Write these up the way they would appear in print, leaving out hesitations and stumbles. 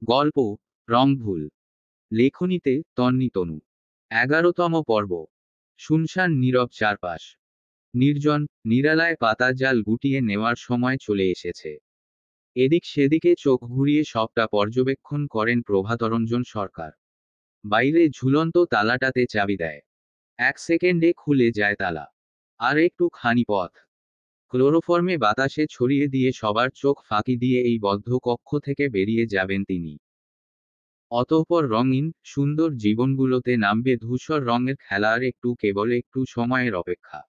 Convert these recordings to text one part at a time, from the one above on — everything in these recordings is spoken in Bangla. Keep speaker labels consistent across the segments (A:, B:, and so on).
A: গল্প রংভুল। লেখনীতে তন্নি তনু। 11তম পর্ব। শুনশান নীরব চারপাশ। নির্জন, নিরালায় পাতার জাল গুটিয়ে নেওয়ার সময় চলে এসেছে। এদিক সেদিকে চোখ ঘুরিয়ে সবটা পর্যবেক্ষণ করেন প্রভাতরঞ্জন সরকার। বাইরে ঝুলন্ত তালাটাতে চাবি দেয়। 1 সেকেন্ডে খুলে যায় তালা। আর একটু খানি পথ। ক্লোরোফর্মে বাতাসে ছড়িয়ে দিয়ে সবার চোখ ফাঁকি দিয়ে এই বদ্ধ কক্ষ থেকে বেরিয়ে যাবেন তিনি। অতঃপর রঙিন, সুন্দর জীবনগুলোতে নামবে ধূসর রঙের খেলা, আর কেবল একটু সময়ের অপেক্ষা।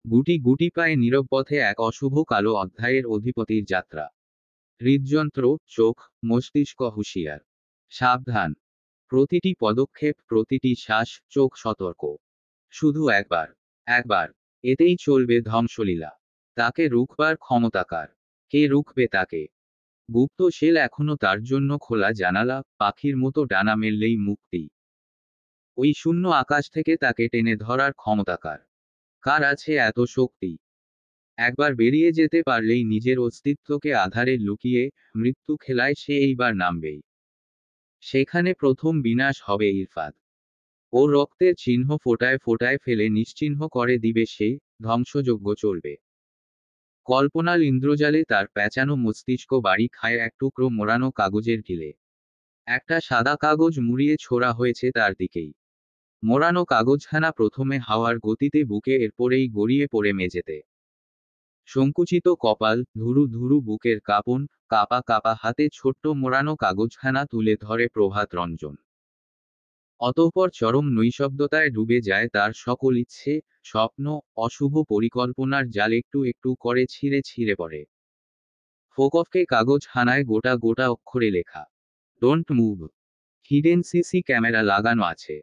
A: গুটি গুটি পায়ে নীরব পথে এক অশুভ কালো অধ্যায়ের অধিপতির যাত্রা। হৃদযন্ত্র, চোখ, মস্তিষ্ক হুঁশিয়ার। সাবধান। প্রতিটি পদক্ষেপ, প্রতিটি শ্বাস, চোখ সতর্ক। শুধু একবার, একবার। এতেই চলবে ধ্বংসলীলা। তাকে রুখবার ক্ষমতাকার। কে রুখবে তাকে? গুপ্ত শেল এখনো তার জন্য খোলা জানালা, পাখির মতো ডানা মেললেই মুক্তি। ওই শূন্য আকাশ থেকে তাকে টেনে ধরার ক্ষমতাকার। কার আছে এত শক্তি? একবার বেরিয়ে যেতে পারলেই নিজের অস্তিত্বকে আধারে লুকিয়ে মৃত্যু খেলায় সে এইবার নামবেই। সেখানে প্রথম বিনাশ হবে ইরফাদ। ওর রক্তের চিহ্ন ফোটায় ফোটায় ফেলে নিশ্চিহ্ন করে দিবে সে। ধ্বংসযজ্ঞ চলবে। কল্পনার ইন্দ্রজালে তার প্যাঁচানো মস্তিষ্ক বাড়ি খায় এক টুকরো মোড়ানো কাগজের ঢিলে। একটা সাদা কাগজ মুড়িয়ে ছোড়া হয়েছে তার দিকেই। মোড়ানো কাগজখানা প্রথমে হাওয়ার গতিতে বুকে, এরপরেই গড়িয়ে পড়ে মেঝেতে। সংকুচিত কপাল, ধুরু ধুরু বুকের কাঁপন, কাপা কাপা হাতে ছোট্ট মোড়ানো কাগজখানা তুলে ধরে প্রভাত রঞ্জন। অতঃপর চরম নৈঃশব্দতায় ডুবে যায় তার সকল ইচ্ছে, স্বপ্ন, অশুভ পরিকল্পনার জাল একটু একটু করে ছিঁড়ে ছিঁড়ে পড়ে। ফোকফকে কাগজখানায় গোটা গোটা অক্ষরে লেখা, don't move. Hidden CC camera লাগানো আছে।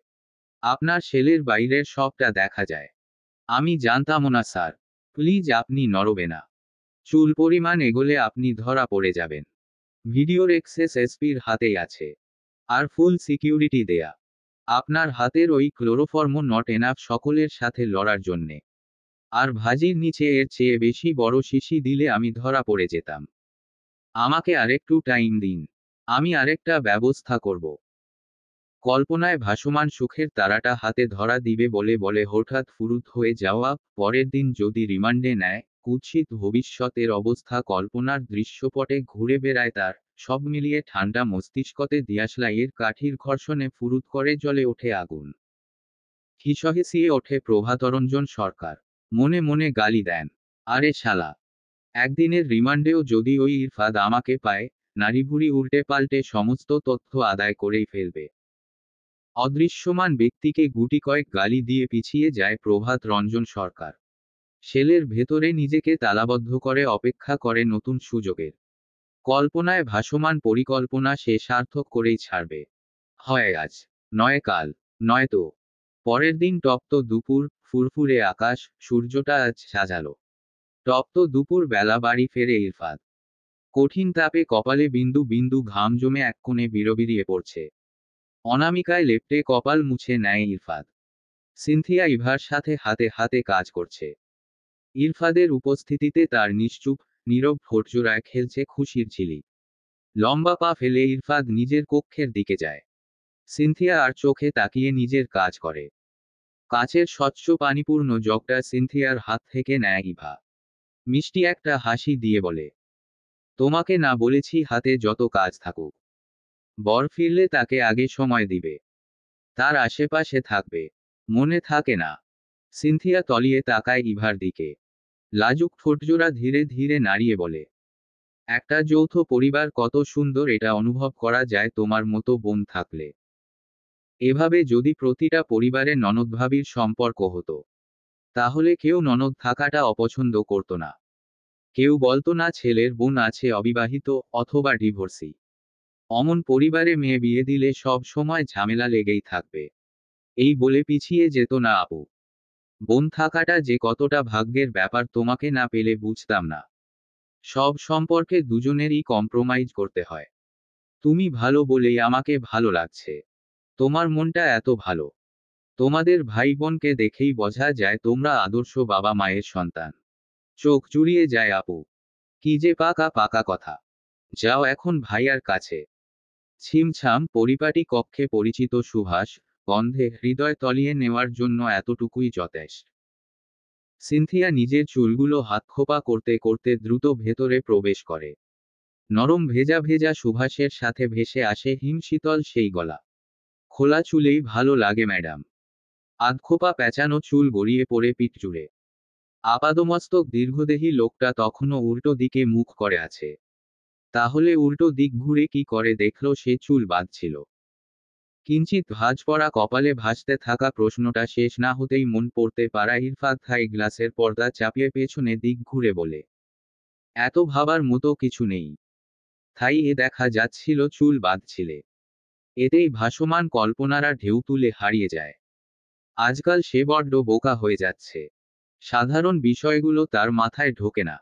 A: আপনার সেলের বাইরের সবটা দেখা যায়। আমি জানতামও না স্যার। প্লিজ আপনি নড়বেন না। চুল পরিমাণ এগোলে আপনি ধরা পড়ে যাবেন। ভিডিওর এক্সেস এসপির হাতেই আছে। আর ফুল সিকিউরিটি দেয়া। আপনার হাতের ওই ক্লোরোফর্মও নট এনাফ সকলের সাথে লড়ার জন্যে। আর ভাজির নিচে এর চেয়ে বেশি বড় শিশি দিলে আমি ধরা পড়ে যেতাম। আমাকে আরেকটু টাইম দিন। আমি আরেকটা ব্যবস্থা করব। কল্পনায় ভাসমান সুখের তারাটা হাতে ধরা দিবে বলে বলে হঠাৎ ফুরুত হয়ে যাওয়া, পরের দিন যদি রিমান্ডে নেয়, কুৎসিত ভবিষ্যতের অবস্থা কল্পনার দৃশ্যপটে ঘুরে বেড়ায় তার। সব মিলিয়ে ঠান্ডা মস্তিষ্কতে দিয়াশলাইয়ের কাঠির ঘর্ষণে ফুরুত করে জ্বলে ওঠে আগুন। হিসহিসিয়ে ওঠে প্রভাতরঞ্জন সরকার। মনে মনে গালি দেন, আরে শালা! একদিনের রিমান্ডেও যদি ওই ইরফাদ আমাকে পায়, নাড়িভুড়ি উল্টে পাল্টে সমস্ত তথ্য আদায় করেই ফেলবে। অদৃশ্যমান ব্যক্তিকে গুটি কয়েক গালি দিয়ে পিছিয়ে যায় প্রভাত রঞ্জন সরকার। সেলের ভেতরে নিজেকে তালাবদ্ধ করে অপেক্ষা করে নতুন সুযোগের। কল্পনায় ভাসমান পরিকল্পনা সে সার্থক করেই ছাড়বে। হয় আজ, নয় কাল, নয়তো পরের দিন। তপ্ত দুপুর, ফুরফুরে আকাশ, সূর্যটা আজ সাজালো। তপ্ত দুপুর বেলা বাড়ি ফেরে ইরফাদ। কঠিন তাপে কপালে বিন্দু বিন্দু ঘাম জমে এক কোণে বিড়বিড়িয়ে পড়ছে। অনামিকায় লেপ্টে কপাল মুছে নেয় ইরফাদ। সিনথিয়া ইভার সাথে হাতে হাতে কাজ করছে। ইরফাদের উপস্থিতিতে তার নিশ্চুপ, নীরব ঠোঁটজোড়ায় খেলছে খুশির ঝিলিক। লম্বা পা ফেলে ইরফাদ নিজের কক্ষের দিকে যায়। সিনথিয়া আর চোখে তাকিয়ে নিজের কাজ করে। কাচের স্বচ্ছ পানিপূর্ণ জগটা সিনথিয়ার হাত থেকে নেয় ইভা। মিষ্টি একটা হাসি দিয়ে বলে, তোমাকে না বলেছি হাতে যত কাজ থাকুক। বর ফিরলে তাকে আগে সময় দিবে। তার আশেপাশে থাকবে। মনে থাকে না? সিনথিয়া তলিয়ে তাকায় ইভার দিকে। লাজুক ঠোঁটজোড়া ধীরে ধীরে নাড়িয়ে বলে, একটা যৌথ পরিবার কত সুন্দর এটা অনুভব করা যায় তোমার মতো বোন থাকলে। এভাবে যদি প্রতিটা পরিবারে ননদভাবির সম্পর্ক হতো, তাহলে কেউ ননদ থাকাটা অপছন্দ করত না। কেউ বলতো না ছেলের বোন আছে অবিবাহিত অথবা ডিভোর্সি। অমন পরিবারে মেয়ে বিয়ে দিলে সব সময় ঝামেলা লেগেই থাকবে। এই বলে পিছিয়ে যেত না আপু। বোন থাকাটা যে কতটা ভাগ্যের ব্যাপার তোমাকে না পেলে বুঝতাম না। সব সম্পর্কে দুজনেরই কম্প্রোমাইজ করতে হয়। তুমি ভালো বলেই আমাকে ভালো লাগছে। তোমার মনটা এত ভালো। তোমাদের ভাই বোনকে দেখেই বোঝা যায় তোমরা আদর্শ বাবা মায়ের সন্তান। চোখ জুড়িয়ে যায় আপু। কি যে পাকা পাকা কথা। যাও এখন ভাইয়ার কাছে। ছিমছাম পরিপাটি কক্ষে পরিচিত সুভাষ গন্ধে হৃদয় তলিয়ে নেওয়ার জন্য এতটুকুই যথেষ্ট। সিনথিয়া নিজের চুলগুলো হাতখোপা করতে করতে দ্রুত ভেতরে প্রবেশ করে। নরম ভেজা ভেজা সুভাষের সাথে ভেসে আসে হিমশীতল সেই গলা। খোলা চুলেই ভালো লাগে ম্যাডাম। আধখোপা পেঁচানো চুল গড়িয়ে পড়ে পিঠ জুড়ে। আপাদমস্তক দীর্ঘদেহী লোকটা তখনও উল্টো দিকে মুখ করে আছে। তাহলে উল্টো দিক ঘুরে কি করে দেখল সে চুল বাঁধছিল? কিঞ্চিত ভাঁজ পড়া কপালে ভাসতে থাকা প্রশ্নটা শেষ না হতেই মন পড়তে পারা ইরফাত থাই গ্লাসের পর্দা চাপিয়ে পেছনে দিক ঘুরে বলে, এত ভাবার মতো কিছু নেই। থাই এ দেখা যাচ্ছিল চুল বাঁধছিলে। এতেই ভাসমান কল্পনারা ঢেউ তুলে হারিয়ে যায়। আজকাল সে বড্ড বোকা হয়ে যাচ্ছে। সাধারণ বিষয়গুলো তার মাথায় ঢোকে না।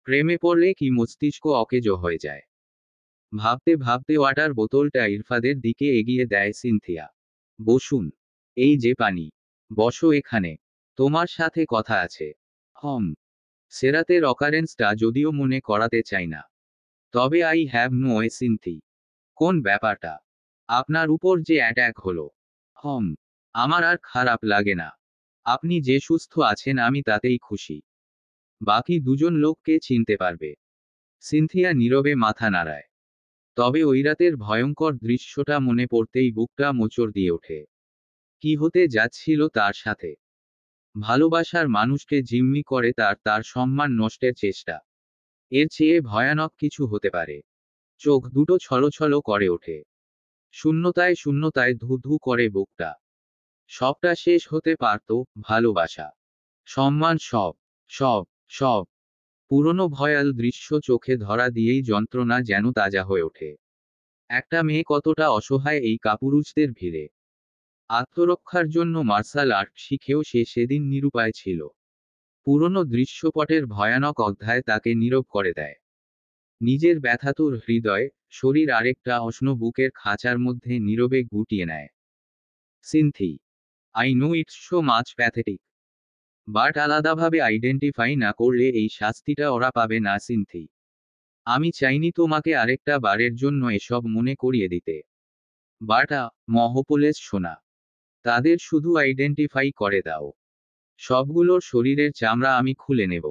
A: প্রেমে পড়লে কি মস্তিষ্ক অকেজো হয়ে যায়? ভাবতে ভাবতে ওয়াটার বোতলটা ইরফাদের দিকে এগিয়ে দেয় সিনথিয়া। বসুন। এই যে পানি। বসো এখানে। তোমার সাথে কথা আছে। হম। সেরাতের অকারেন্সটা যদিও মনে করাতে চাই না, তবে আই হ্যাভ নো এ সিনথি। কোন ব্যাপারটা? আপনার উপর যে অ্যাট্যাক হলো। হম। আমার আর খারাপ লাগে না। আপনি যে সুস্থ আছেন আমি তাতেই খুশি। বাকি দুজন লোককে চিনতে পারবে? সিনথিয়া নীরবে মাথা নাড়ায়। তবে ওই রাতের ভয়ঙ্কর দৃশ্যটা মনে পড়তেই বুকটা মোচড় দিয়ে ওঠে। কি হতে যাচ্ছিল তার সাথে? ভালোবাসার মানুষকে জিম্মি করে তার তার সম্মান নষ্টের চেষ্টা। এর চেয়ে ভয়ানক কিছু হতে পারে? চোখ দুটো ছলছল করে ওঠে। শূন্যতায় শূন্যতায় ধু ধু করে বুকটা। সবটা শেষ হতে পারত, ভালোবাসা, সম্মান, সব সব সব। পুরনো ভয়াল দৃশ্য চোখে ধরা দিয়েই যন্ত্রণা যেন তাজা হয়ে ওঠে। একটা মেয়ে কতটা অসহায় এই কাপুরুষদের ভিড়ে। আত্মরক্ষার জন্য মার্শাল আর্ট শিখেও সে সেদিন নিরুপায় ছিল। পুরনো দৃশ্যপটের ভয়ানক অধ্যায় তাকে নীরব করে দেয়। নিজের ব্যথাতুর হৃদয়, শরীর আরেকটা অশ্ন বুকের খাঁচার মধ্যে নীরবে গুটিয়ে নেয়। Sinthi, I know it's so much pathetic, but আলাদাভাবে আইডেন্টিফাই না করলে এই শাস্তিটা ওরা পাবে না সিনথি। আমি চাইনি তোমাকে আরেকটা বারের জন্য এসব মনে করিয়ে দিতে। বাট মহোপোলেস শোনা। তাদের শুধু আইডেন্টিফাই করে দাও। সবগুলোর শরীরের চামড়া আমি খুলে নেব।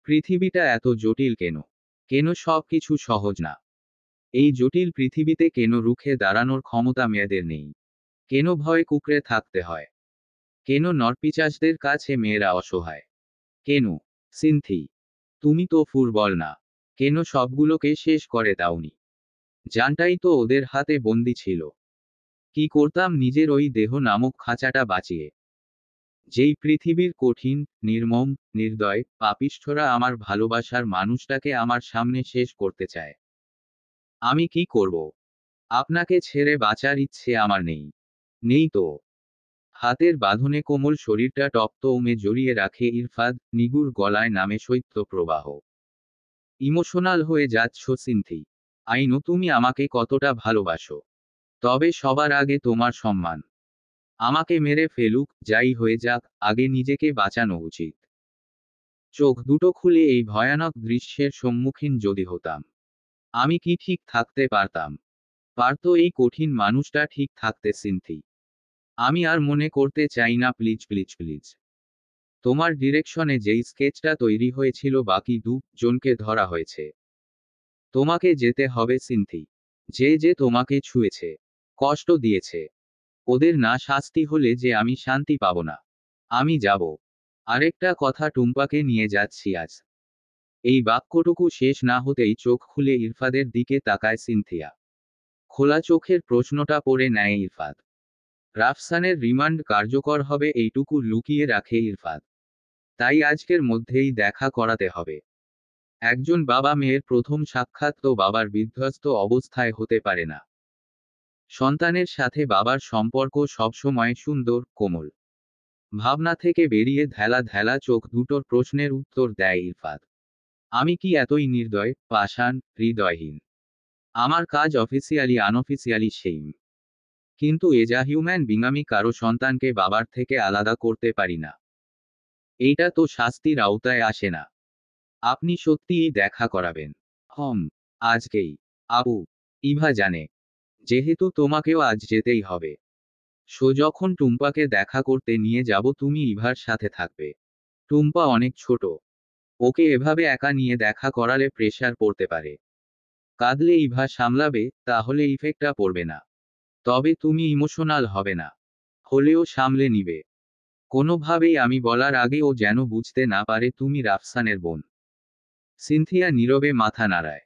A: পৃথিবীটা এত জটিল কেন? কেন সব কিছু সহজ না? এই জটিল পৃথিবীতে কেন রুখে দাঁড়ানোর ক্ষমতা মেয়েদের নেই? কেন ভয়ে কুঁকড়ে থাকতে হয়? কেন নরপিচাচদের কাছে মেয়েরা অসহায়? কেন? সিনথি, তুমি তো ফুটবল না। কেন সবগুলোকে শেষ করে দাওনি? জানটাই তো ওদের হাতে বন্দি ছিল। কি করতাম নিজের ওই দেহ নামক খাঁচাটা বাঁচিয়ে? যেই পৃথিবীর কঠিন, নির্মম, নির্দয় পাপিষ্ঠরা আমার ভালোবাসার মানুষটাকে আমার সামনে শেষ করতে চায়। আমি কি করব? আপনাকে ছেড়ে বাঁচার ইচ্ছে আমার নেই। নেই তো। হাতের বাঁধনে কোমল শরীরটা টপতৌমে জড়িয়ে রাখে ইরফাদ, নিগুড় গলায় নামে শৈত্য প্রবাহ। ইমোশনাল হয়ে যাচ্ছ সিনথি। আইনো তুমি আমাকে কতটা ভালোবাসো। তবে সবার আগে তোমার সম্মান। আমাকে মেরে ফেলুক, যাই হয়ে যাক, আগে নিজেকে বাঁচানো উচিত। চোখ দুটো খুলে এই ভয়ানক দৃশ্যের সম্মুখীন যদি হতাম, আমি কি ঠিক থাকতে পারতাম? পারতো এই কঠিন মানুষটা ঠিক থাকতে সিনথি? আমি আর মনে করতে চাই না, প্লিজ প্লিজ প্লিজ। তোমার ডিরেকশনে যেই স্কেচটা তৈরি হয়েছিল বাকি জনকে ধরা হয়েছে। তোমাকে যেতে হবে সিনথি। যে যে তোমাকে ছুঁয়েছে, কষ্ট দিয়েছে, ওদের না শাস্তি হলে যে আমি শান্তি পাব না। আমি যাব। আরেকটা কথা, টুম্পাকে নিয়ে যাচ্ছি আজ। এই বাক্যটুকু শেষ না হতেই চোখ খুলে ইরফাদের দিকে তাকায় সিনথিয়া। খোলা চোখের প্রশ্নটা পড়ে নেয় ইরফাদ। রাফসানের রিমান্ড কার্যকর হবে এইটুকু লুকিয়ে রাখে ইরফাদ। তাই আজকের মধ্যেই দেখা করাতে হবে। একজন বাবা মেয়ের প্রথম সাক্ষাৎ তো বাবার বিধ্বস্ত অবস্থায় হতে পারে না। সন্তানের সাথে বাবার সম্পর্ক সবসময় সুন্দর, কোমল। ভাবনা থেকে বেরিয়ে ধ্যালা ধ্যালা চোখ দুটোর প্রশ্নের উত্তর দেয় ইরফাদ। আমি কি এতই নির্দয়, পাষাণ, হৃদয়হীন? আমার কাজ অফিসিয়ালি আনঅফিসিয়ালি সেইম। কিন্তু এজা হিউম্যান বিং আমি কারো সন্তানকে বাবার থেকে আলাদা করতে পারি না। এইটা তো শাস্তির আওতায় আসে না। আপনি সত্যিই দেখা করাবেন? হম। আজকেই। আবু। ইভা জানে। যেহেতু তোমাকেও আজ যেতেই হবে। যখন টুম্পাকে দেখা করতে নিয়ে যাব তুমি ইভার সাথে থাকবে। টুম্পা অনেক ছোট, ওকে এভাবে একা নিয়ে দেখা করালে প্রেশার পড়তে পারে। কাঁদলে ইভা সামলাবে, তাহলে ইফেক্টটা পড়বে না। তবে তুমি ইমোশনাল হবে না, হলেও সামলে নিবে। কোনোভাবেই আমি বলার আগে ও যেন বুঝতে না পারে তুমি রাফসানের বোন। সিনথিয়া নীরবে মাথা নাড়ায়।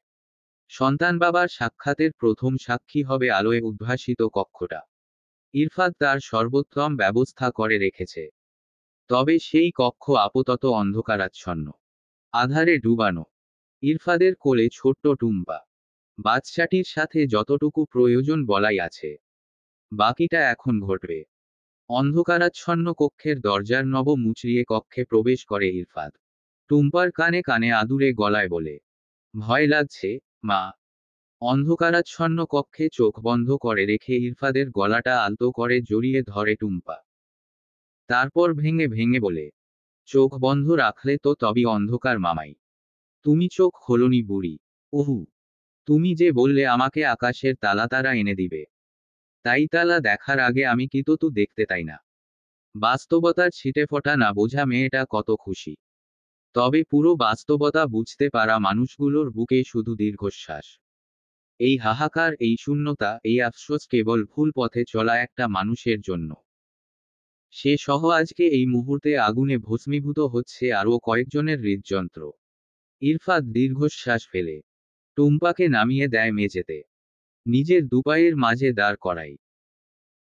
A: সন্তান বাবার সাক্ষাতের প্রথম সাক্ষী হবে আলোয় উদ্ভাসিত কক্ষটা। ইরফাত তার সর্বোত্তম ব্যবস্থা করে রেখেছে। তবে সেই কক্ষ আপাতত অন্ধকারাচ্ছন্ন, আধারে ডুবানো। ইরফাদের কোলে ছোট্ট টুম্পা, বাচ্চাটির সাথে যতটুকু প্রয়োজন বলাই আছে। বাকিটা এখন ঘটবে। অন্ধকারাচ্ছন্ন কক্ষের দরজার নব মুচড়িয়ে কক্ষে প্রবেশ করে ইরফাদ। টুম্পার কানে কানে আদুরে গলায় বলে, ভয় লাগছে মা। অন্ধকারাচ্ছন্ন কক্ষে চোখ বন্ধ করে রেখে ইরফাদের গলাটা আলতো করে জড়িয়ে ধরে টুম্পা। তারপর ভেঙে ভেঙে বলে, চোখ বন্ধ রাখলে তো তবে অন্ধকার মামাই। তুমি চোখ খোলনি বুড়ি। ওহু, তুমি যে বললে আমাকে আকাশের তালা এনে দিবে। তাই তালা দেখার আগে আমি কি তো দেখতে তাই না? বাস্তবতার ছিটেফোঁটা না বোঝা মেয়েটা কত খুশি। তবে পুরো বাস্তবতা বুঝতে পারা মানুষগুলোর বুকে শুধু দীর্ঘশ্বাস। এই হাহাকার, এই শূন্যতা, এই আফসোস কেবল ভুল পথে চলা একটা মানুষের জন্য। সে সহ আজকে এই মুহূর্তে আগুনে ভস্মীভূত হচ্ছে আরও কয়েকজনের হৃদযন্ত্র। ইরফাদ দীর্ঘশ্বাস ফেলে টুম্পাকে নামিয়ে দেয় মেঝেতে। নিজের দুপায়ের মাঝে দাঁড় করাই।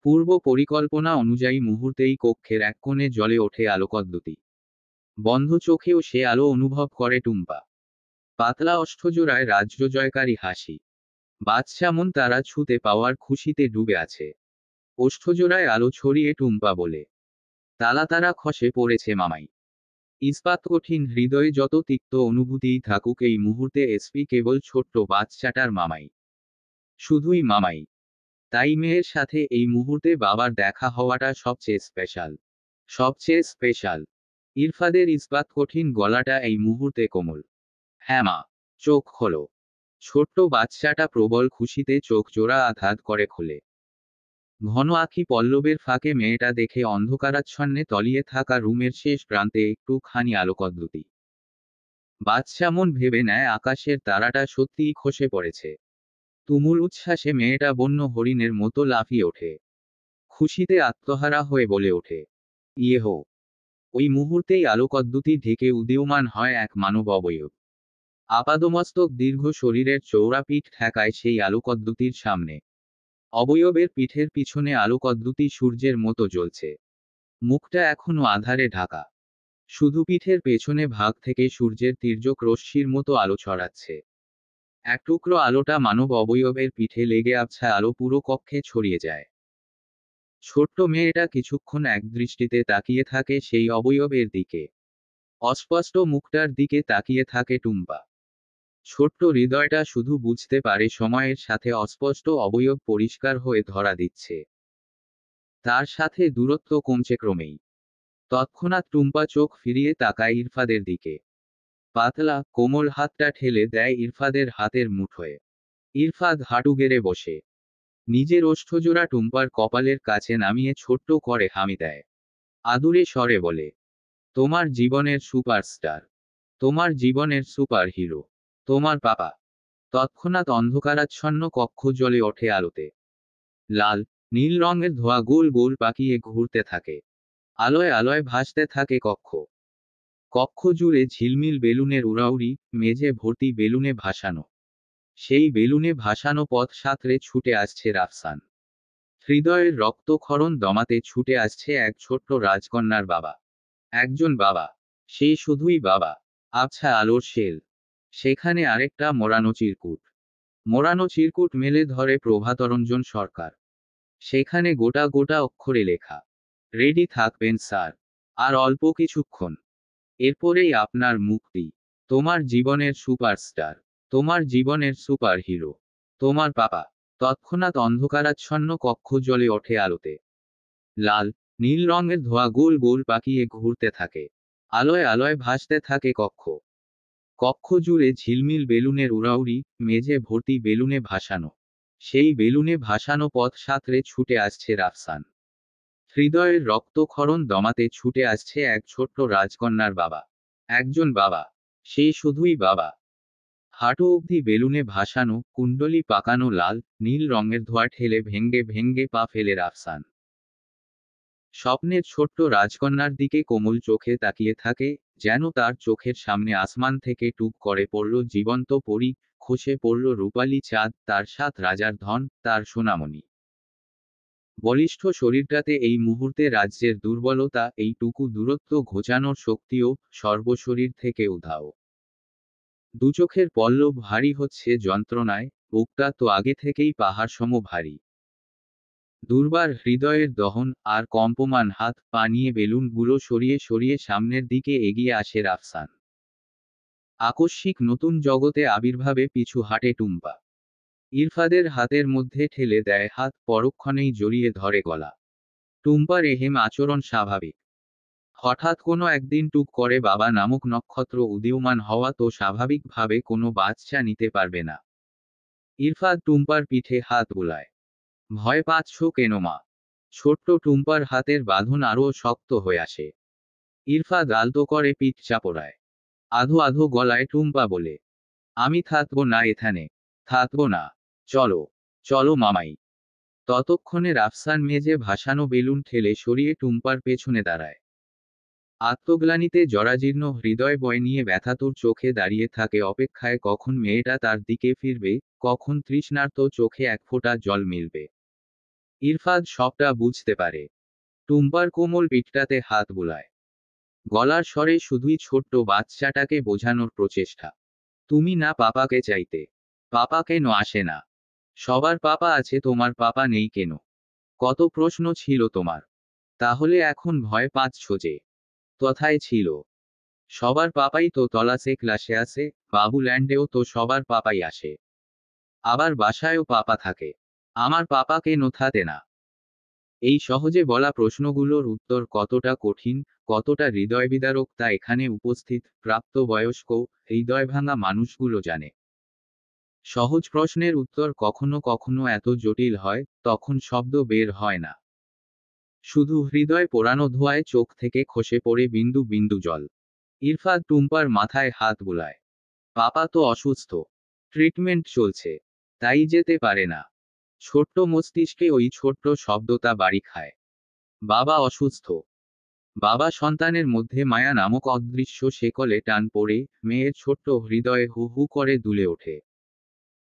A: পূর্ব পরিকল্পনা অনুযায়ী মুহূর্তেই কক্ষের এক কোণে জ্বলে ওঠে আলোকদ্যুতি। বন্ধ চোখেও সে আলো অনুভব করে টুম্পা। পাতলা অষ্টজোড়ায় রাজ্য জয়কারী হাসি। বাদশা মন তারা ছুতে পাওয়ার খুশিতে ডুবে আছে। ওষ্ঠজোড়ায় আলো ছড়িয়ে টুম্পা বলে, তারা খসে পড়েছে মামাই। ইস্পাত কঠিন হৃদয়ে যত তিক্ত অনুভূতিই থাকুক এই মুহূর্তে এসপি কেবল ছোট্ট বাচ্চাটার মামাই। শুধুই মামাই। তাই মেয়ের সাথে এই মুহূর্তে বাবার দেখা হওয়াটা সবচেয়ে স্পেশাল। সবচেয়ে স্পেশাল। ইরফাদের ইস্পাত কঠিন গলাটা এই মুহূর্তে কোমল। হ্যাঁ মা। চোখ খোলো। ছোট্ট বাচ্চাটা প্রবল খুশিতে চোখ জোড়া আঘাত করে খোলে। ঘন আঁখি পল্লবের ফাঁকে মেয়েটা দেখে অন্ধকারাচ্ছন্নে তলিয়ে থাকা রুমের শেষ প্রান্তে একটুখানি আলোকদ্যুতি। বাদশা মন ভেবে নেয় আকাশের তারাটা সত্যিই খসে পড়েছে। তুমুল উচ্ছ্বাসে মেয়েটা বন্য হরিণের মতো লাফিয়ে ওঠে। খুশিতে আত্মহারা হয়ে বলে ওঠে, ইয়ে হো। ওই মুহূর্তেই আলোকদ্যুতি ঢেকে উদীয়মান হয় এক মানব অবয়ব। আপাদমস্তক দীর্ঘ শরীরের চৌড়া পিঠ ঠেকায় সেই আলোকদ্যুতির সামনে। অবয়বের পিঠের পিছনে আলোকদ্যুতি সূর্যের মতো জ্বলছে। মুখটা এখনো আধারে ঢাকা। শুধু পিঠের পেছনে ভাগ থেকে সূর্যের তির্যক রশ্মির মতো আলো ছড়াচ্ছে। এক টুকরো আলোটা মানব অবয়বের পিঠে লেগে আবছা আলো পুরো কক্ষে ছড়িয়ে যায়। ছোট্ট মেয়েটা কিছুক্ষণ একদৃষ্টিতে তাকিয়ে থাকে সেই অবয়বের দিকে। অস্পষ্ট মুখটার দিকে তাকিয়ে থাকে টুম্পা। ছোট্ট হৃদয়টা শুধু বুঝতে পারে সময়ের সাথে অস্পষ্ট অবয়ব পরিষ্কার হয়ে ধরা দিচ্ছে। তার সাথে দূরত্ব কমছে ক্রমেই। তৎক্ষণাৎ টুম্পা চোখ ফিরিয়ে তাকায় ইরফাদের দিকে। পাতলা কোমল হাতটা ঠেলে দেয় ইরফাদের হাতের মুঠোয়। ইরফাদ হাঁটু গেড়ে বসে নিজের ওষ্ঠজোড়া টুম্পার কপালের কাছে নামিয়ে ছোট্ট করে হামি দেয়। আদুরে স্বরে বলে, তোমার জীবনের সুপারস্টার। তোমার জীবনের সুপার হিরো। তোমার পাপা। তৎক্ষণাৎ অন্ধকারাচ্ছন্ন কক্ষ জ্বলে ওঠে আলোতে। লাল নীল রঙের ধোঁয়া গোল গোল পাকিয়ে ঘুরতে থাকে। আলোয় আলোয় ভাসতে থাকে কক্ষ। কক্ষ জুড়ে ঝিলমিল বেলুনের উড়াউড়ি, মেঝে ভর্তি বেলুনে ভাসানো। সেই বেলুনে ভাসানো পথ সাঁতরে ছুটে আসছে রাফসান। হৃদয়ের রক্তক্ষরণ দমাতে ছুটে আসছে এক ছোট্ট রাজকন্যার বাবা। একজন বাবা। সে শুধুই বাবা। আবছা আলোর শেল। সেখানে আরেকটা মোড়ানো চিরকুট। মোড়ানো চিরকুট মেলে ধরে প্রভাতরঞ্জন সরকার। সেখানে গোটা গোটা অক্ষরে লেখা, রেডি থাকবেন স্যার। আর অল্প কিছুক্ষণ। এরপরেই আপনার মুক্তি। তোমার জীবনের সুপারস্টার। তোমার জীবনের সুপার হিরো। তোমার পাপা। তৎক্ষণাৎ অন্ধকারাচ্ছন্ন কক্ষ জ্বলে ওঠে আলোতে। লাল নীল রঙের ধোঁয়া গোল গোল পাকিয়ে ঘুরতে থাকে। আলোয় আলোয় ভাসতে থাকে কক্ষ। কক্ষ জুড়ে ঝিলমিল বেলুনের উড়াউড়ি, মেঝে ভর্তি বেলুনে ভাসানো। সেই বেলুনে ভাসানো পথ সাঁতরে ছুটে আসছে রাফসান। হৃদয়ের রক্তক্ষরণ দমাতে ছুটে আসছে এক ছোট্ট রাজকন্যার বাবা। একজন বাবা। সে শুধুই বাবা। হাঁটু অবধি বেলুনে ভাসানো, কুণ্ডলি পাকানো লাল নীল রঙের ধোঁয়া ঠেলে ভেঙ্গে ভেঙ্গে পা ফেলে রাফসান স্বপ্নের ছোট্ট রাজকন্যার দিকে কোমল চোখে তাকিয়ে থাকে, যেন তার চোখের সামনে আসমান থেকে টুপ করে পড়ল জীবন্ত পরী, খসে পড়ল রূপালী চাঁদ, তার সাত রাজার ধন, তার সোনামণি। বলিষ্ঠ শরীরটাতে এই মুহূর্তে রাজ্যের দুর্বলতা, এইটুকু দূরত্ব ঘোচানোর শক্তিও সর্বশরীর থেকে উধাও। দুচোখের পল্লব ভারী হচ্ছে যন্ত্রণায়, বুকটা তো আগে থেকেই পাহাড়সম ভারী। দুর্বার হৃদয়ের দহন আর কম্পমান হাত পা নিয়ে বেলুনগুলো সরিয়ে সরিয়ে সামনের দিকে এগিয়ে আসে রাফসান। আকস্মিক নতুন জগতে আবির্ভাবে পিছু হাঁটে টুম্পা। ইরফাদের হাতের মধ্যে ঠেলে দেয় হাত, পরক্ষণেই জড়িয়ে ধরে গলা। টুম্পার এহেম আচরণ স্বাভাবিক। হঠাৎ কোনো একদিন টুক করে বাবা নামক নক্ষত্র উদীয়মান হওয়া তো স্বাভাবিকভাবে কোনো বাচ্চা নিতে পারবে না। ইরফাদ টুম্পার পিঠে হাত বুলায়। ভয় পাচ্ছ কেন মা? ছোট্ট টুম্পার হাতের বাঁধন আরও শক্ত হয়ে আসে। ইরফাদ আলতো করে পিঠ চাপড়ায়। আধো আধো গলায় টুম্পা বলে, আমি থাকবো না এখানে। থাকবো না। চলো। চলো মামাই। ততক্ষণে রাফসান মেজে ভাসানো বেলুন ঠেলে সরিয়ে টুম্পার পেছনে দাঁড়ায়। আত্মগ্লানিতে জরাজীর্ণ হৃদয় বয় নিয়ে ব্যথাতুর চোখে দাঁড়িয়ে থাকে অপেক্ষায়, কখন মেয়েটা তার দিকে ফিরবে, কখন তৃষ্ণার্ত চোখে এক ফোঁটা জল মিলবে। ইরফাদ সবটা বুঝতে পারে। টুম্পার কোমল পিঠটাতে হাত বুলায়। গলার স্বরে শুধুই ছোট্ট বাচ্চাটাকে বোঝানোর প্রচেষ্টা। তুমি না পাপাকে চাইতে? পাপা কেন আসে না? সবার পাপা আছে, তোমার পাপা নেই কেন? কত প্রশ্ন ছিল তোমার। তাহলে এখন ভয় পাচ্ছ যে? তথায় ছিল। সবার পাপাই তো তলাসে ক্লাসে আসে, বাবুল্যান্ডেও তো সবার পাপাই আসে। আবার বাসায়ও পাপা থাকে। আমার পাপা কেন থাকে না? এই সহজে বলা প্রশ্নগুলোর উত্তর কতটা কঠিন, কতটা হৃদয়বিদারক তা এখানে উপস্থিত প্রাপ্তবয়স্ক হৃদয়ভাঙা মানুষগুলো জানে। সহজ প্রশ্নের উত্তর কখনো কখনো এত জটিল হয়, তখন শব্দ বের হয় না। শুধু হৃদয় পোড়ানো ধোঁয়ায় চোখ থেকে খসে পড়ে বিন্দু বিন্দু জল। ইরফাদ টুম্পার মাথায় হাত বুলায়। পাপা তো অসুস্থ। ট্রিটমেন্ট চলছে। তাই যেতে পারে না। ছোট্ট মস্তিষ্কে ওই ছোট্ট শব্দটা বাড়ি খায়। বাবা অসুস্থ। বাবা সন্তানের মধ্যে মায়া নামক অদৃশ্য শেকলে টান পড়ে, মেয়ের ছোট্ট হৃদয়ে হু হু করে দুলে ওঠে।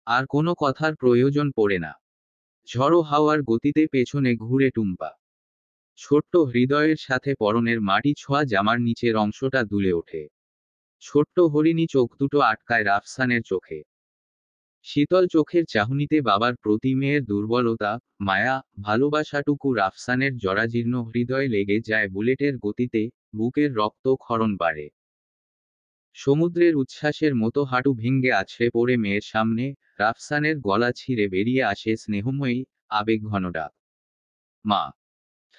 A: আর কোনো কথার প্রয়োজন পড়ে না। ঝড়ো হাওয়ার গতিতে পেছনে ঘুরে টুম্পা। ছোট্ট হৃদয়ের সাথে পরনের মাটি ছোঁয়া জামার নিচের অংশটা দুলে ওঠে। ছোট্ট হরিণী চোখ দুটো আটকায় রাফসানের চোখে। শীতল চোখের চাহনিতে বাবার প্রতি মেয়ের দুর্বলতা, মায়া, ভালোবাসাটুকু রাফসানের জরাজীর্ণ হৃদয়ে লেগে যায় বুলেটের গতিতে, বুকের রক্ত ক্ষরণ বাড়ে। সমুদ্রের উচ্ছ্বাসের মতো হাঁটু ভেঙ্গে আছড়ে পড়ে মেয়ের সামনে, রাফসানের গলা ছিঁড়ে বেরিয়ে আসে স্নেহময়ী, আবেগঘন ডাক। মা!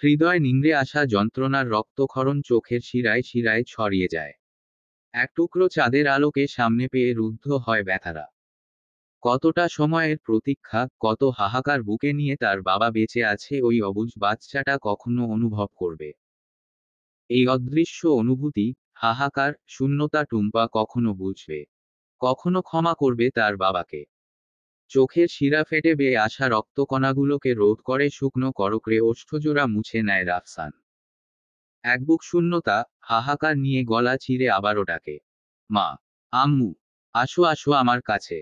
A: হৃদয় নিংড়ে আসা যন্ত্রণার রক্তক্ষরণ চোখের শিরায় শিরায় ছড়িয়ে যায়। এক টুকরো চাঁদের আলোকে সামনে পেয়ে রুদ্ধ হয় ব্যথারা। কতটা সময়ের প্রতীক্ষা, কত হাহাকার বুকে নিয়ে তার বাবা বেঁচে আছে ওই অবুঝ বাচ্চাটা কখনো অনুভব করবে। এই অদৃশ্য অনুভূতি, হাহাকার, শূন্যতা টুম্পা কখনো বুঝবে। কখনো ক্ষমা করবে তার বাবাকে। চোখের শিরা ফেটে বেয়ে আসা রক্তকণাগুলোকে রোধ করে শুকনো করকরে ওষ্ঠজোড়া মুছে নেয় রাফসান। এক বুক শূন্যতা, হাহাকার নিয়ে গলা চিরে আবারও ডাকে। মা! আম্মু! আসো আসো আমার কাছে।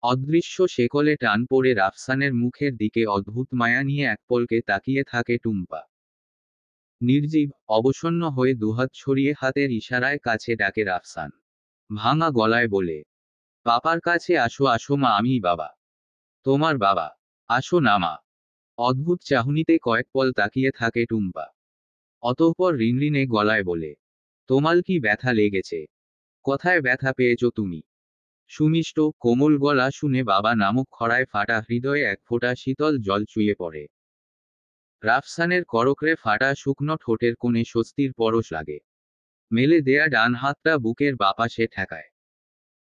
A: অদৃশ্য শেকলে টান পড়ে রাফসানের মুখের দিকে অদ্ভুত মায়া নিয়ে এক পলকে তাকিয়ে থাকে টুম্পা। নির্জীব, অবসন্ন হয়ে দুহাত ছড়িয়ে হাতের ইশারায় কাছে ডাকে রাফসান। ভাঙা গলায় বলে, পাপার কাছে আসো আসো মা, আমিই বাবা। তোমার বাবা। আসো না মা। অদ্ভুত চাহনিতে কয়েক পল তাকিয়ে থাকে টুম্পা। অতঃপর রিনরিনে গলায় বলে, তোমার কি ব্যথা লেগেছে? কোথায় ব্যথা পেয়েছো তুমি? সুমিষ্ট, কোমল গলা শুনে বাবা নামক খরায় ফাটা হৃদয়ে এক ফোঁটা শীতল জল চুইয়ে পড়ে। রাফসানের করকরে ফাটা শুকনো ঠোঁটের কোণে স্বস্তির পরশ লাগে। মেলে দেয়া ডান হাতটা বুকের বাপাশে ঠেকায়।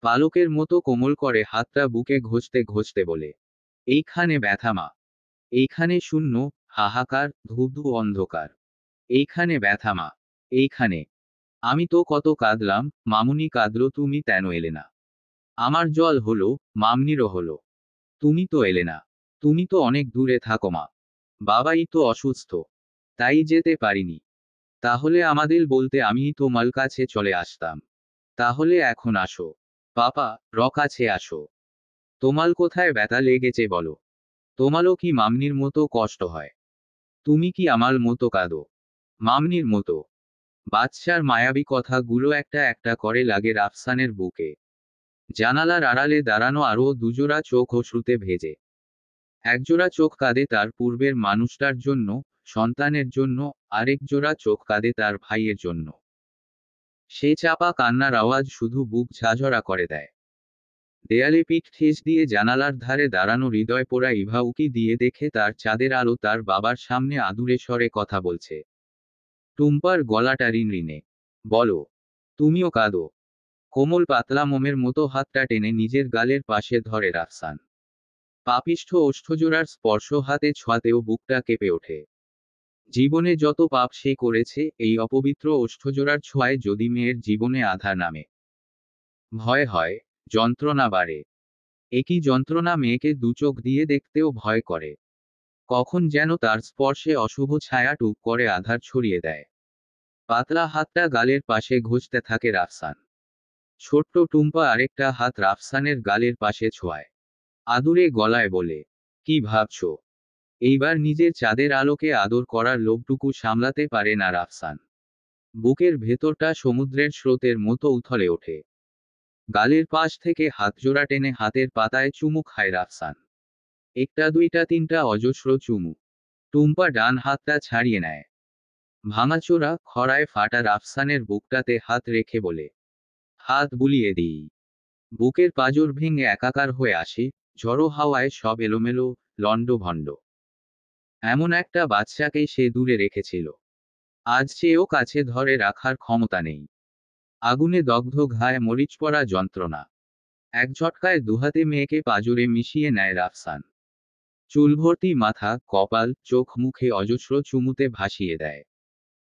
A: পালকের মতো কোমল করে হাতটা বুকে ঘষতে ঘষতে বলে, এইখানে ব্যথা মা, এইখানে শূন্য, হাহাকার, ধূ অন্ধকার। এইখানে ব্যথা মা, এইখানে। আমি তো কত কাঁদলাম, মামুনি কাঁদলো, তুমি তেন এলে না। আমার জল হলো, মামনিরও হলো। তুমি তো এলে না। তুমি তো অনেক দূরে থাকো মা। বাবাই তো অসুস্থ, তাই যেতে পারিনি। তাহলে আমাদের বলতে আমিই তোমার কাছে চলে আসতাম। তাহলে এখন আসো পাপা, কাছে আসো। তোমার কোথায় ব্যথা লেগেছে বলো। তোমারও কি মামনির মতো কষ্ট হয়? তুমি কি আমার মতো কাঁদো? মামনির মতো? বাদশার মায়াবী কথাগুলো একটা একটা করে লাগে রাফসানের বুকে। জানালার আড়ালে দাঁড়ানো আরও দুজোড়া চোখ অশ্রুতে ভেজে। একজোড়া চোখ কাঁদে তার পূর্বের মানুষটার জন্য, সন্তানের জন্য, আরেক জোড়া চোখ কাঁদে তার ভাইয়ের জন্য। সে চাপা কান্নার আওয়াজ শুধু বুক ঝাঁঝরা করে দেয়। দেয়ালে পিঠ ঠেস দিয়ে জানালার ধারে দাঁড়ানো হৃদয় পোড়া ইভা উকি দিয়ে দেখে তার চাঁদের আলো তার বাবার সামনে আদুরে স্বরে কথা বলছে। টুম্পার গলাটা রিনরিনে। বলো, তুমিও কাঁদো। কোমল পাতলা মোমের মতো হাতটা টেনে নিজের গালের পাশে ধরে রাফসান। পাপিষ্ঠ ওষ্ঠজোড়ার স্পর্শ হাতে ছোঁয়াতেও বুকটা কেঁপে ওঠে। জীবনে যত পাপ সে করেছে, এই অপবিত্র ওষ্ঠজোড়ার ছোঁয়ায় যদি মেয়ের জীবনে আধার নামে, ভয় হয়, যন্ত্রণা বাড়ে। একই যন্ত্রণা মেয়েকে দুচোখ দিয়ে দেখতেও ভয় করে। কখন যেন তার স্পর্শে অশুভ ছায়া টুপ করে আধার ছড়িয়ে দেয়। পাতলা হাতটা গালের পাশে ঘষতে থাকে রাফসান। ছোট্ট টুম্পা আরেকটা হাত রাফসানের গালের পাশে ছোঁয়ায়। আদুরে গলায় বলে, কি ভাবছো? এইবার নিজের চাঁদের আলোকে আদর করার লোভটুকু সামলাতে পারে না রাফসান। বুকের ভেতরটা সমুদ্রের স্রোতের মতো উথলে ওঠে। গালের পাশ থেকে হাতজোড়া টেনে হাতের পাতায় চুমু খায় রাফসান। একটা দুইটা তিনটা অজস্র চুমু। টুম্পা ডান হাতটা ছাড়িয়ে নেয়। ভাঙাচোরা খরায় ফাটা রাফসানের বুকটাতে হাত রেখে বলে, হাত বুলিয়ে দিই। বুকের পাঁজর ভেঙে একাকার হয়ে আসে, ঝড়ো হাওয়ায় সব এলোমেলো, লণ্ডভণ্ড। এমন একটা বাচ্চাকেই সে দূরে রেখেছিল। আজ চেয়েও কাছে ধরে রাখার ক্ষমতা নেই। আগুনে দগ্ধ ঘায়ে মরিচ পড়া যন্ত্রণা। এক ঝটকায় দুহাতে মেয়েকে পাঁজরে মিশিয়ে নেয় রাফসান। চুল ভর্তি মাথা, কপাল, চোখ মুখে অজস্র চুমুতে ভাসিয়ে দেয়।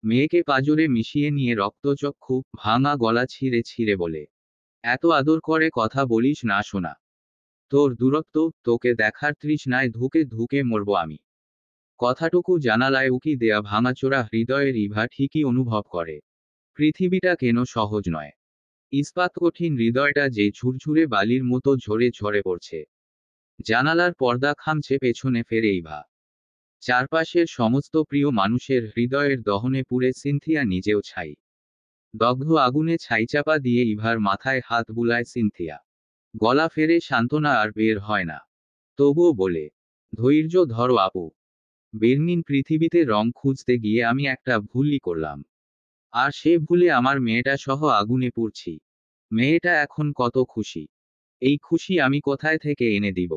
A: মেয়েকে পাঁজরে মিশিয়ে নিয়ে রক্তচক্ষু ভাঙা গলা ছিঁড়ে ছিঁড়ে বলে, এত আদর করে কথা বলিস না শোনা। তোর দূরত্ব, তোকে দেখার তৃষ্ণায় ধুকে ধুকে মরব আমি। কথাটুকু জানালায় উকি দেয়া ভাঙাচোরা হৃদয়ের ইভা ঠিকই অনুভব করে। পৃথিবীটা কেন সহজ নয়। ইস্পাত কঠিন হৃদয়টা যে ঝুরঝুরে বালির মতো ঝরে ঝরে পড়ছে। জানালার পর্দা খামছে পেছনে ফেরে ইভা। চারপাশের সমস্ত প্রিয় মানুষের হৃদয়ের দহনে পুড়ে সিনথিয়া নিজেও ছাই। দগ্ধ আগুনে ছাইচাপা দিয়ে ইভার মাথায় হাত বুলায় সিনথিয়া। গলা ফেরে সান্ত্বনা আর বের হয় না। তবুও বলে, ধৈর্য ধরো আপু। বেরনিন পৃথিবীতে রং খুঁজতে গিয়ে আমি একটা ভুলই করলাম। আর সে ভুলে আমার মেয়েটা সহ আগুনে পুড়ছি। মেয়েটা এখন কত খুশি। এই খুশি আমি কোথায় থেকে এনে দিব?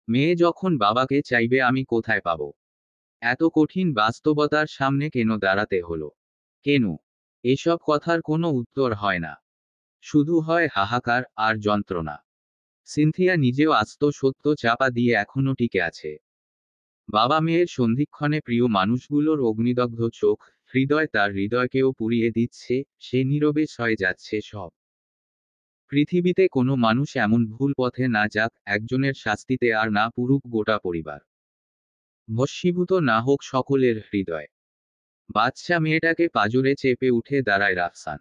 A: মেয়ে যখন বাবাকে চাইবে আমি কোথায় পাব? এত কঠিন বাস্তবতার সামনে কেন দাঁড়াতে হলো? কেন? এসব কথার কোনো উত্তর হয় না। শুধু হয় হাহাকার আর যন্ত্রণা। সিনথিয়া নিজেও আস্ত সত্য চাপা দিয়ে এখনো টিকে আছে। বাবা মেয়ের সন্ধিক্ষণে প্রিয় মানুষগুলোর অগ্নিদগ্ধ চোখ, হৃদয় তার হৃদয়কেও পুড়িয়ে দিচ্ছে, সে নীরবে সয়ে যাচ্ছে সব। পৃথিবীতে কোনো মানুষ এমন ভুল পথে না যাক, একজনের শাস্তিতে আর না পুরুক গোটা পরিবার। ভস্মীভূত না হোক সকলের হৃদয়। বাচ্চা মেয়েটাকে পাঁজরে চেপে উঠে দাঁড়ায় রাফসান।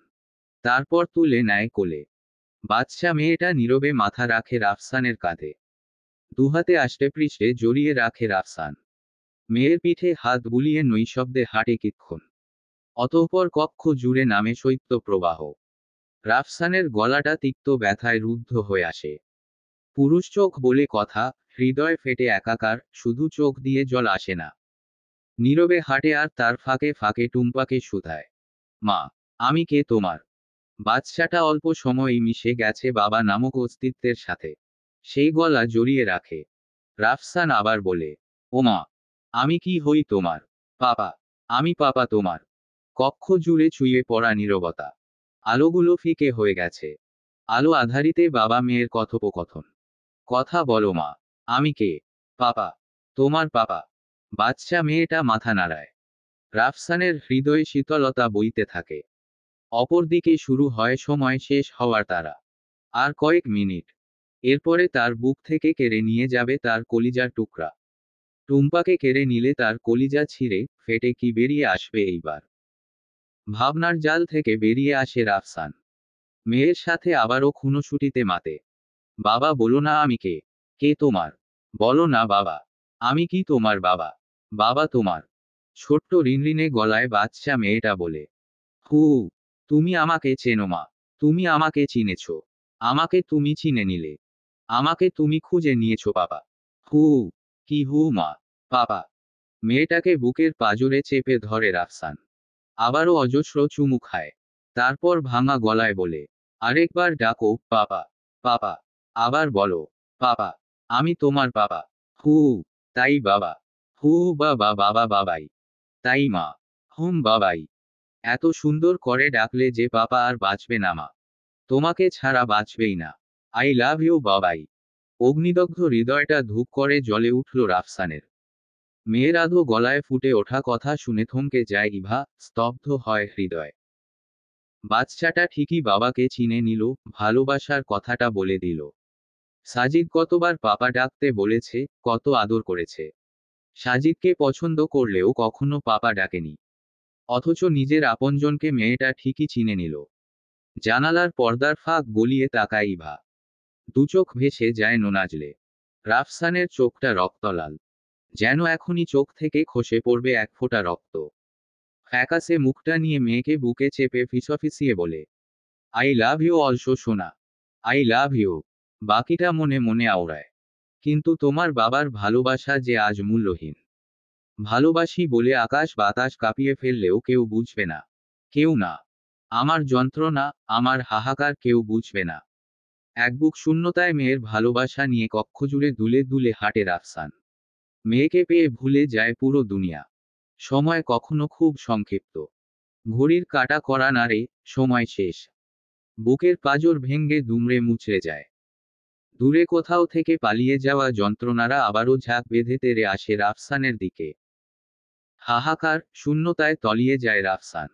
A: তারপর তুলে নেয় কোলে। বাচ্চা মেয়েটা নীরবে মাথা রাখে রাফসানের কাঁধে। দুহাতে আষ্টেপৃষ্ঠে জড়িয়ে রাখে রাফসান। মেয়ের পিঠে হাত বুলিয়ে নৈশব্দে হাঁটে কিক্ষণ। অতঃপর কক্ষ জুড়ে নামে শৈত্য প্রবাহ। রাফসানের গলাটা তিক্ত ব্যথায় রুদ্ধ হয়ে আসে। পুরুষ চোখ বলে কথা, হৃদয় ফেটে একাকার, শুধু চোখ দিয়ে জল আসে না। নীরবে হাঁটে আর তার ফাঁকে ফাঁকে টুম্পাকে শুধায়, মা, আমি কে তোমার? বাচ্চাটা অল্প সময়ই মিশে গেছে বাবা নামক অস্তিত্বের সাথে। সেই গলা জড়িয়ে রাখে। রাফসান আবার বলে, ও মা, আমি কি হই তোমার? পাপা। আমি পাপা তোমার। কক্ষ জুড়ে ছুঁয়ে পড়া নীরবতা। আলোগুলো ফিকে হয়ে গেছে। আলো আধারিতে বাবা মেয়ের কথোপকথন। কথা বলো মা। আমি কে? পাপা। তোমার পাপা। বাচ্চা মেয়েটা মাথা নাড়ায়। রাফসানের হৃদয়ে শীতলতা বইতে থাকে। অপরদিকে শুরু হয় সময় শেষ হওয়ার তাড়া। আর কয়েক মিনিট। এরপরে তার বুক থেকে কেড়ে নিয়ে যাবে তার কলিজার টুকরা। টুম্পাকে কেড়ে নিলে তার কলিজা ছিঁড়ে ফেটে কি বেরিয়ে আসবে এইবার। ভাবনার জাল থেকে বেরিয়ে আসে রাফসান। মেয়ের সাথে আবারও খুনোশুটিতে মাতে। বাবা বলো না আমি কে? কে তোমার? বলো না বাবা। আমি কি তোমার বাবা? বাবা তোমার। ছোট্ট রিনরিনে গলায় বাচ্চা মেয়েটা বলে। হু। তুমি আমাকে চেনো মা। তুমি আমাকে চিনেছ। আমাকে তুমি চিনে নিলে। আমাকে তুমি খুঁজে নিয়েছো বাবা। হু। কি হু মা? পাপা। মেয়েটাকে বুকের পাঁজরে চেপে ধরে রাফসান। আবারও অজস্র চুমু খায়। তারপর ভাঙা গলায় বলে, আরেকবার ডাকো পাপা। পাপা। আবার বলো, পাপা। আমি তোমার বাবা। হু। তাই বাবা। হু বাবা বাবা বাবাই। তাই মা। হুম বাবাই। এত সুন্দর করে ডাকলে যে পাপা আর বাঁচবে না মা। তোমাকে ছাড়া বাঁচবেই না। আই লাভ ইউ বাবাই। অগ্নিদগ্ধ হৃদয়টা ধূপ করে জ্বলে উঠল রাফসানের। মেয়ের আধো গলায় ফুটে ওঠা কথা শুনে থমকে যায় ইভা, স্তব্ধ হয় হৃদয়। বাচ্চাটা ঠিকই বাবাকে চিনে নিল, ভালোবাসার কথাটা বলে দিল। সাজিদ কতবার পাপা ডাকতে বলেছে, কত আদর করেছে। সাজিদকে পছন্দ করলেও কখনো পাপা ডাকেনি। অথচ নিজের আপনজনকে মেয়েটা ঠিকই চিনে নিল। জানালার পর্দার ফাঁক গলিয়ে তাকায় ইভা। দুচোখ ভেসে যায় নোনাজলে। রাফসানের চোখটা রক্তলাল। যেন এখনই চোখ থেকে খসে পড়বে এক ফোঁটা রক্ত। ফ্যাকাসে মুখটা নিয়ে মেয়েকে বুকে চেপে ফিসফিসিয়ে বলে, আই লাভ ইউ অলসো সোনা। I love you. বাকিটা মনে মনে আওড়ায়। কিন্তু তোমার বাবার ভালোবাসা যে আজ মূল্যহীন। ভালোবাসি বলে আকাশ বাতাস কাঁপিয়ে ফেললেও কেউ বুঝবে না। কেউ না। আমার যন্ত্রণা, আমার হাহাকার কেউ বুঝবে না। এক বুক শূন্যতায় মেয়ের ভালোবাসা নিয়ে কক্ষজুড়ে দুলে দুলে হাঁটে রাফসান। মেয়েকে পেয়ে ভুলে যায় পুরো দুনিয়া। সময় কখনো খুব সংক্ষিপ্ত। ঘড়ির কাঁটা করা নাড়ে, সময় শেষ। বুকের পাঁজর ভেঙ্গে দুমড়ে মুচড়ে যায়। দূরে কোথাও থেকে পালিয়ে যাওয়া যন্ত্রণারা আবারও ঝাঁক বেঁধে তেড়ে আসে রাফসানের দিকে। হাহাকার, শূন্যতায় তলিয়ে যায় রাফসান।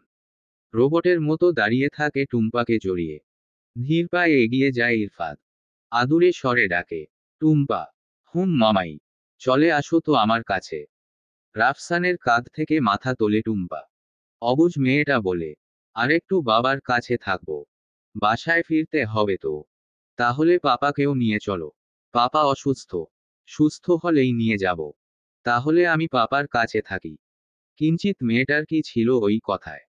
A: রোবটের মতো দাঁড়িয়ে থাকে টুম্পাকে জড়িয়ে। ধীর পায়ে এগিয়ে যায় ইরফাত। আদুরে স্বরে ডাকে, টুম্পা। হুম মামাই। চলে আসো তো আমার কাছে। রাফসানের কাঁধ থেকে মাথা তোলে টুম্পা। অবুঝ মেয়েটা বলে, আরেকটু বাবার কাছে থাকবো। বাসায় ফিরতে হবে তো। তাহলে পাপাকেও নিয়ে চলো। পাপা অসুস্থ। সুস্থ হলেই নিয়ে যাব। তাহলে আমি পাপার কাছে থাকি। কিঞ্চিত মেয়েটার কি ছিল ওই কথায়।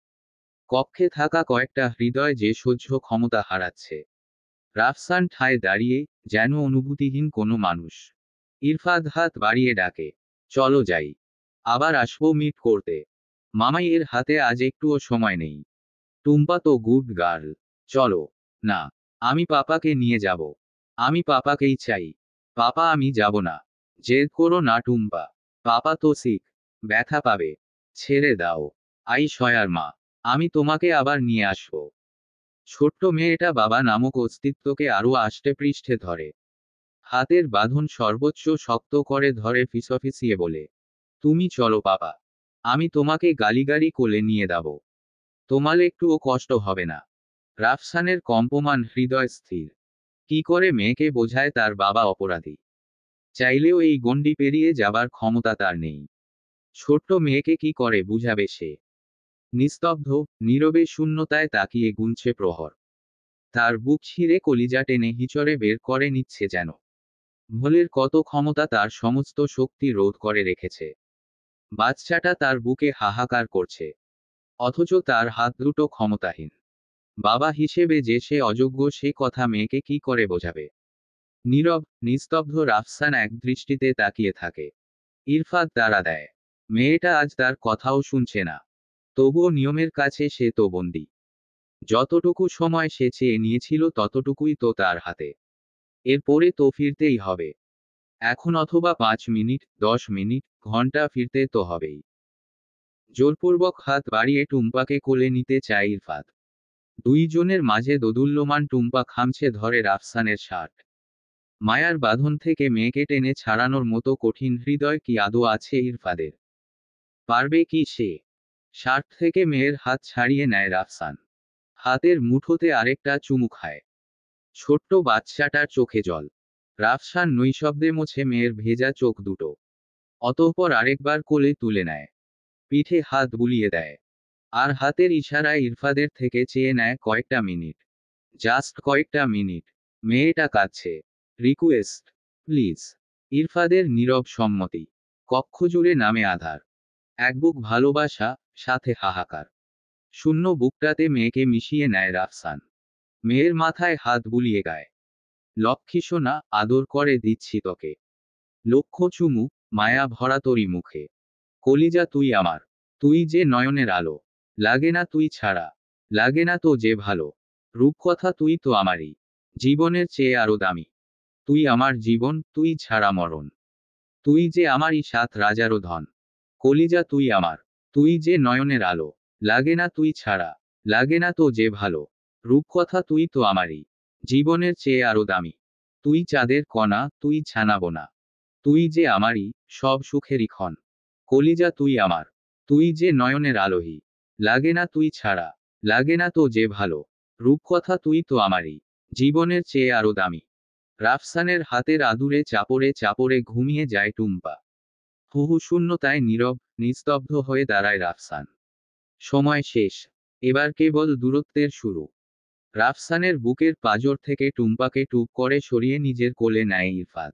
A: কক্ষে থাকা কয়েকটা হৃদয় যে সহ্য ক্ষমতা হারাচ্ছে। রাফসান ঠায় দাঁড়িয়ে, যেন অনুভূতিহীন কোনো মানুষ। ইরফাদ হাত বাড়িয়ে ডাকে, চলো যাই। আবার আসবো মিট করতে। মামাইয়ের হাতে আজ একটুও সময় নেই। টুম্পা তো গুড গার্ল। চলো। না। আমি পাপাকে নিয়ে যাব। আমি পাপাকেই চাই। পাপা আমি যাব না। জেদ করো না টুম্পা। পাপা তো সিক। ব্যথা পাবে। ছেড়ে দাও। আই সয়ার মা। আমি তোমাকে আবার নিয়ে আসবো। ছোট্ট মেয়েটা বাবা নামক অস্তিত্বকে আরও আষ্টে পৃষ্ঠে ধরে। হাতের বাঁধন সর্বোচ্চ শক্ত করে ধরে ফিসফিসিয়ে বলে, তুমি চলো পাপা। আমি তোমাকে গালিগালি কোলে নিয়ে যাব। তোমার একটুও কষ্ট হবে না। রাফসানের কম্পমান হৃদয় স্থির। কি করে মেয়েকে বোঝায় তার বাবা অপরাধী। চাইলেও এই গণ্ডি পেরিয়ে যাবার ক্ষমতা তার নেই। ছোট্ট মেয়েকে কি করে বুঝাবে সে। নিস্তব্ধ, নীরবে শূন্যতায় তাকিয়ে গুনছে প্রহর। তার বুক ছিঁড়ে কলিজা টেনে হিচড়ে বের করে নিচ্ছে যেন। ভোলের কত ক্ষমতা তার সমস্ত শক্তি রোধ করে রেখেছে। বাচ্চাটা তার বুকে হাহাকার করছে। অথচ তার হাত দুটো ক্ষমতাহীন। বাবা হিসেবে যে সে অযোগ্য সে কথা মেয়েকে কি করে বোঝাবে। নীরব, নিস্তব্ধ রাফসান এক দৃষ্টিতে তাকিয়ে থাকে। ইরফাত তাড়া দেয়। মেয়েটা আজ তার কথাও শুনছে না। তবুও নিয়মের কাছে সে তো বন্দী। যতটুকু সময় সে চেয়ে নিয়েছিল ততটুকুই তো তার হাতে। এরপরে তো ফিরতেই হবে। এখন অথবা 5 মিনিট, 10 মিনিট, ঘন্টা ফিরতে তো হবেই। জোরপূর্বক হাত বাড়িয়ে টুম্পাকে কোলে নিতে চায় ইরফাত। দুইজনের মাঝে দোদুল্যমান টুম্পা খামছে ধরে রাফসানের শার্ট। মায়ার বাঁধন থেকে মেয়েকে টেনে ছাড়ানোর মতো কঠিন হৃদয় কি আদৌ আছে ইরফাদের? পারবে কি সে? শার্ট থেকে মেয়ের হাত ছাড়িয়ে নেয় রাফসান। হাতের মুঠোতে আরেকটা চুমু খায়। ছোট্ট বাচ্চাটার চোখে জল। রাফসান নৈশব্দে মোছে মেয়ের ভেজা চোখ দুটো। অতঃপর আরেকবার কোলে তুলে নেয়। পিঠে হাত বুলিয়ে দেয়। আর হাতের ইশারায় ইরফাদের থেকে চেয়ে নেয় কয়েকটা মিনিট। জাস্ট কয়েকটা মিনিট। মেয়েটা কাঁদছে। Request, please. ইরফাদের নীরব সম্মতি। কক্ষ জুড়ে নামে আধার। এক বুক ভালোবাসা, সাথে হাহাকার। শূন্য বুকটাতে মেয়েকে মিশিয়ে নেয় রাফসান। মেয়ের মাথায় হাত বুলিয়ে গায়। লক্ষ্মী সোনা, আদর করে দিচ্ছি তোকে। লক্ষ চুমু, মায়া ভরা তোরই মুখে। কলিজা তুই আমার। তুই যে নয়নের আলো। লাগে না তুই ছাড়া। লাগে না তো যে ভালো। রূপকথা তুই তো আমারই। জীবনের চেয়ে আরো দামি। তুই আমার জীবন, তুই ছাড়া মরণ। তুই যে আমারই সাত রাজারও ধন। কলিজা তুই আমার। তুই যে নয়নের আলো। লাগে না তুই ছাড়া। লাগে না তো যে ভালো। রূপকথা তুই তো আমারই। জীবনের চেয়ে আরো দামি। তুই চাঁদের কণা, তুই ছানাবোনা। তুই যে আমারই, সব সুখেরই ক্ষণ। কলিজা তুই আমার। তুই যে নয়নের আলোহী। লাগে না তুই ছাড়া। লাগে না তো যে ভালো। রূপকথা তুই তো আমারই। জীবনের চেয়ে আরো দামি। রাফসানের হাতের আদুরে চাপড়ে চাপড়ে ঘুমিয়ে যায় টুম্পা। হুহু শূন্যতায় নীরব, নিস্তব্ধ হয়ে দাঁড়ায় রাফসান। সময় শেষ। এবার কেবল দূরত্বের শুরু। রাফসানের বুকের পাঁজর থেকে টুম্পাকে টুপ করে সরিয়ে নিজের কোলে নেয় ইরফাদ।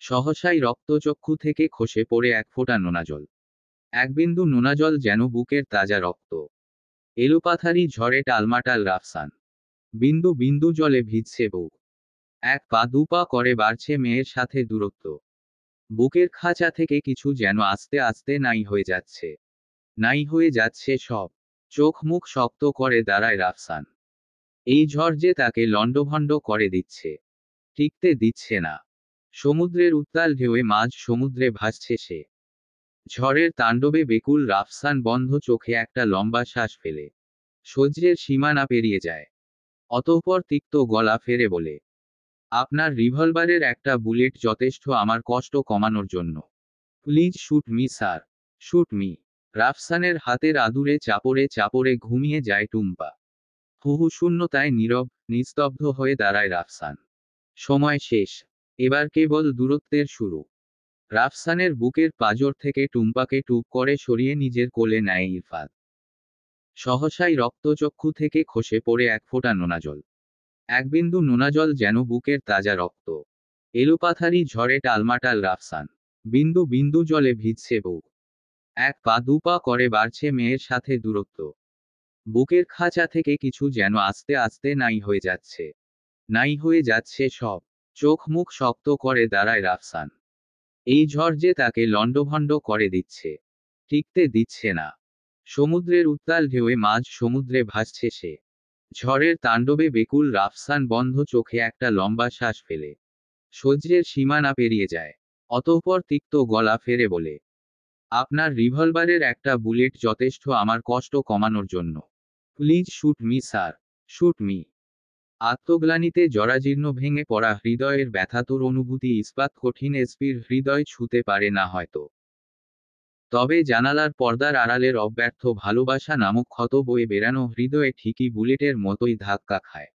A: সহসাই রক্তচক্ষু থেকে খসে পড়ে এক ফোঁটা নোনাজল। এক বিন্দু নোনাজল যেন বুকের তাজা রক্ত। এলোপাথারি ঝড়ে টালমাটাল রাফসান। বিন্দু বিন্দু জলে ভিজছে বুক। এক পা দু পা করে বাড়ছে মেয়ের সাথে দূরত্ব। বুকের খাঁচা থেকে কিছু যেন আস্তে আস্তে নাই হয়ে যাচ্ছে। নাই হয়ে যাচ্ছে সব। চোখ মুখ শক্ত করে দাঁড়ায় রাফসান। এই ঝড় যে তাকে লণ্ডভণ্ড করে দিচ্ছে। টিকতে দিচ্ছে না। সমুদ্রের উত্তাল ঢেউয়ে মাঝ সমুদ্রে ভাসছে সে। ঝড়ের তাণ্ডবে বেকুল রাফসান বন্ধ চোখে একটা লম্বা শ্বাস ফেলে। সহ্যের সীমানা পেরিয়ে যায়। অতঃপর তিক্ত গলা ফেরে বলে, আপনার রিভলভারের একটা বুলেট যথেষ্ট আমার কষ্ট কমানোর জন্য। Please shoot me sir. Shoot me. রাফসানের হাতের আদুরে চাপড়ে চাপড়ে ঘুমিয়ে যায় টুম্পা। হুহু শূন্যতায় নীরব, নিস্তব্ধ হয়ে দাঁড়ায় রাফসান। সময় শেষ। এবার কেবল দূরত্বের শুরু। রাফসানের বুকের পাঁজর থেকে টুম্পাকে টুপ করে সরিয়ে নিজের কোলে নেয় ইরফাদ। সহসাই রক্তচক্ষু থেকে খসে পড়ে এক ফোঁটা নোনাজল। এক বিন্দু নোনাজল যেন বুকের তাজা রক্ত। এলোপাথারি ঝড়ে টালমাটাল রাফসান। বিন্দু বিন্দু জলে ভিজছে বুক। এক পা দু পা করে বাড়ছে মেয়ের সাথে দূরত্ব। বুকের খাঁচা থেকে কিছু যেন আস্তে আস্তে নাই হয়ে যাচ্ছে। নাই হয়ে যাচ্ছে সব। চোখ মুখ শক্ত করে দাঁড়ায় রাফসান। এই ঝড় যে তাকে লণ্ডভণ্ড করে দিচ্ছে। টিকতে দিচ্ছে না। সমুদ্রের উত্তাল ঢেউয়ে মাঝ সমুদ্রে ভাসছে সে। ঝড়ের তাণ্ডবে বেকুল রাফসান বন্ধ চোখে একটা লম্বা শ্বাস ফেলে। সহ্যের সীমানা পেরিয়ে যায়। অতঃপর তিক্ত গলা ফেরে বলে, আপনার রিভলভারের একটা বুলেট যথেষ্ট আমার কষ্ট কমানোর জন্য। Please shoot me sir. Shoot me. আত্মগ্লানিতে জরাজীর্ণ ভেঙে পড়া হৃদয়ের ব্যথাতুর অনুভূতি ইস্পাত কঠিন এসপির হৃদয় ছুঁতে পারে না হয়তো। তবে জানালার পর্দার আড়ালের অব্যর্থ ভালোবাসা নামক ক্ষত বয়ে বেরানো হৃদয়ে ঠিকই বুলেটের মতোই ধাক্কা খায়।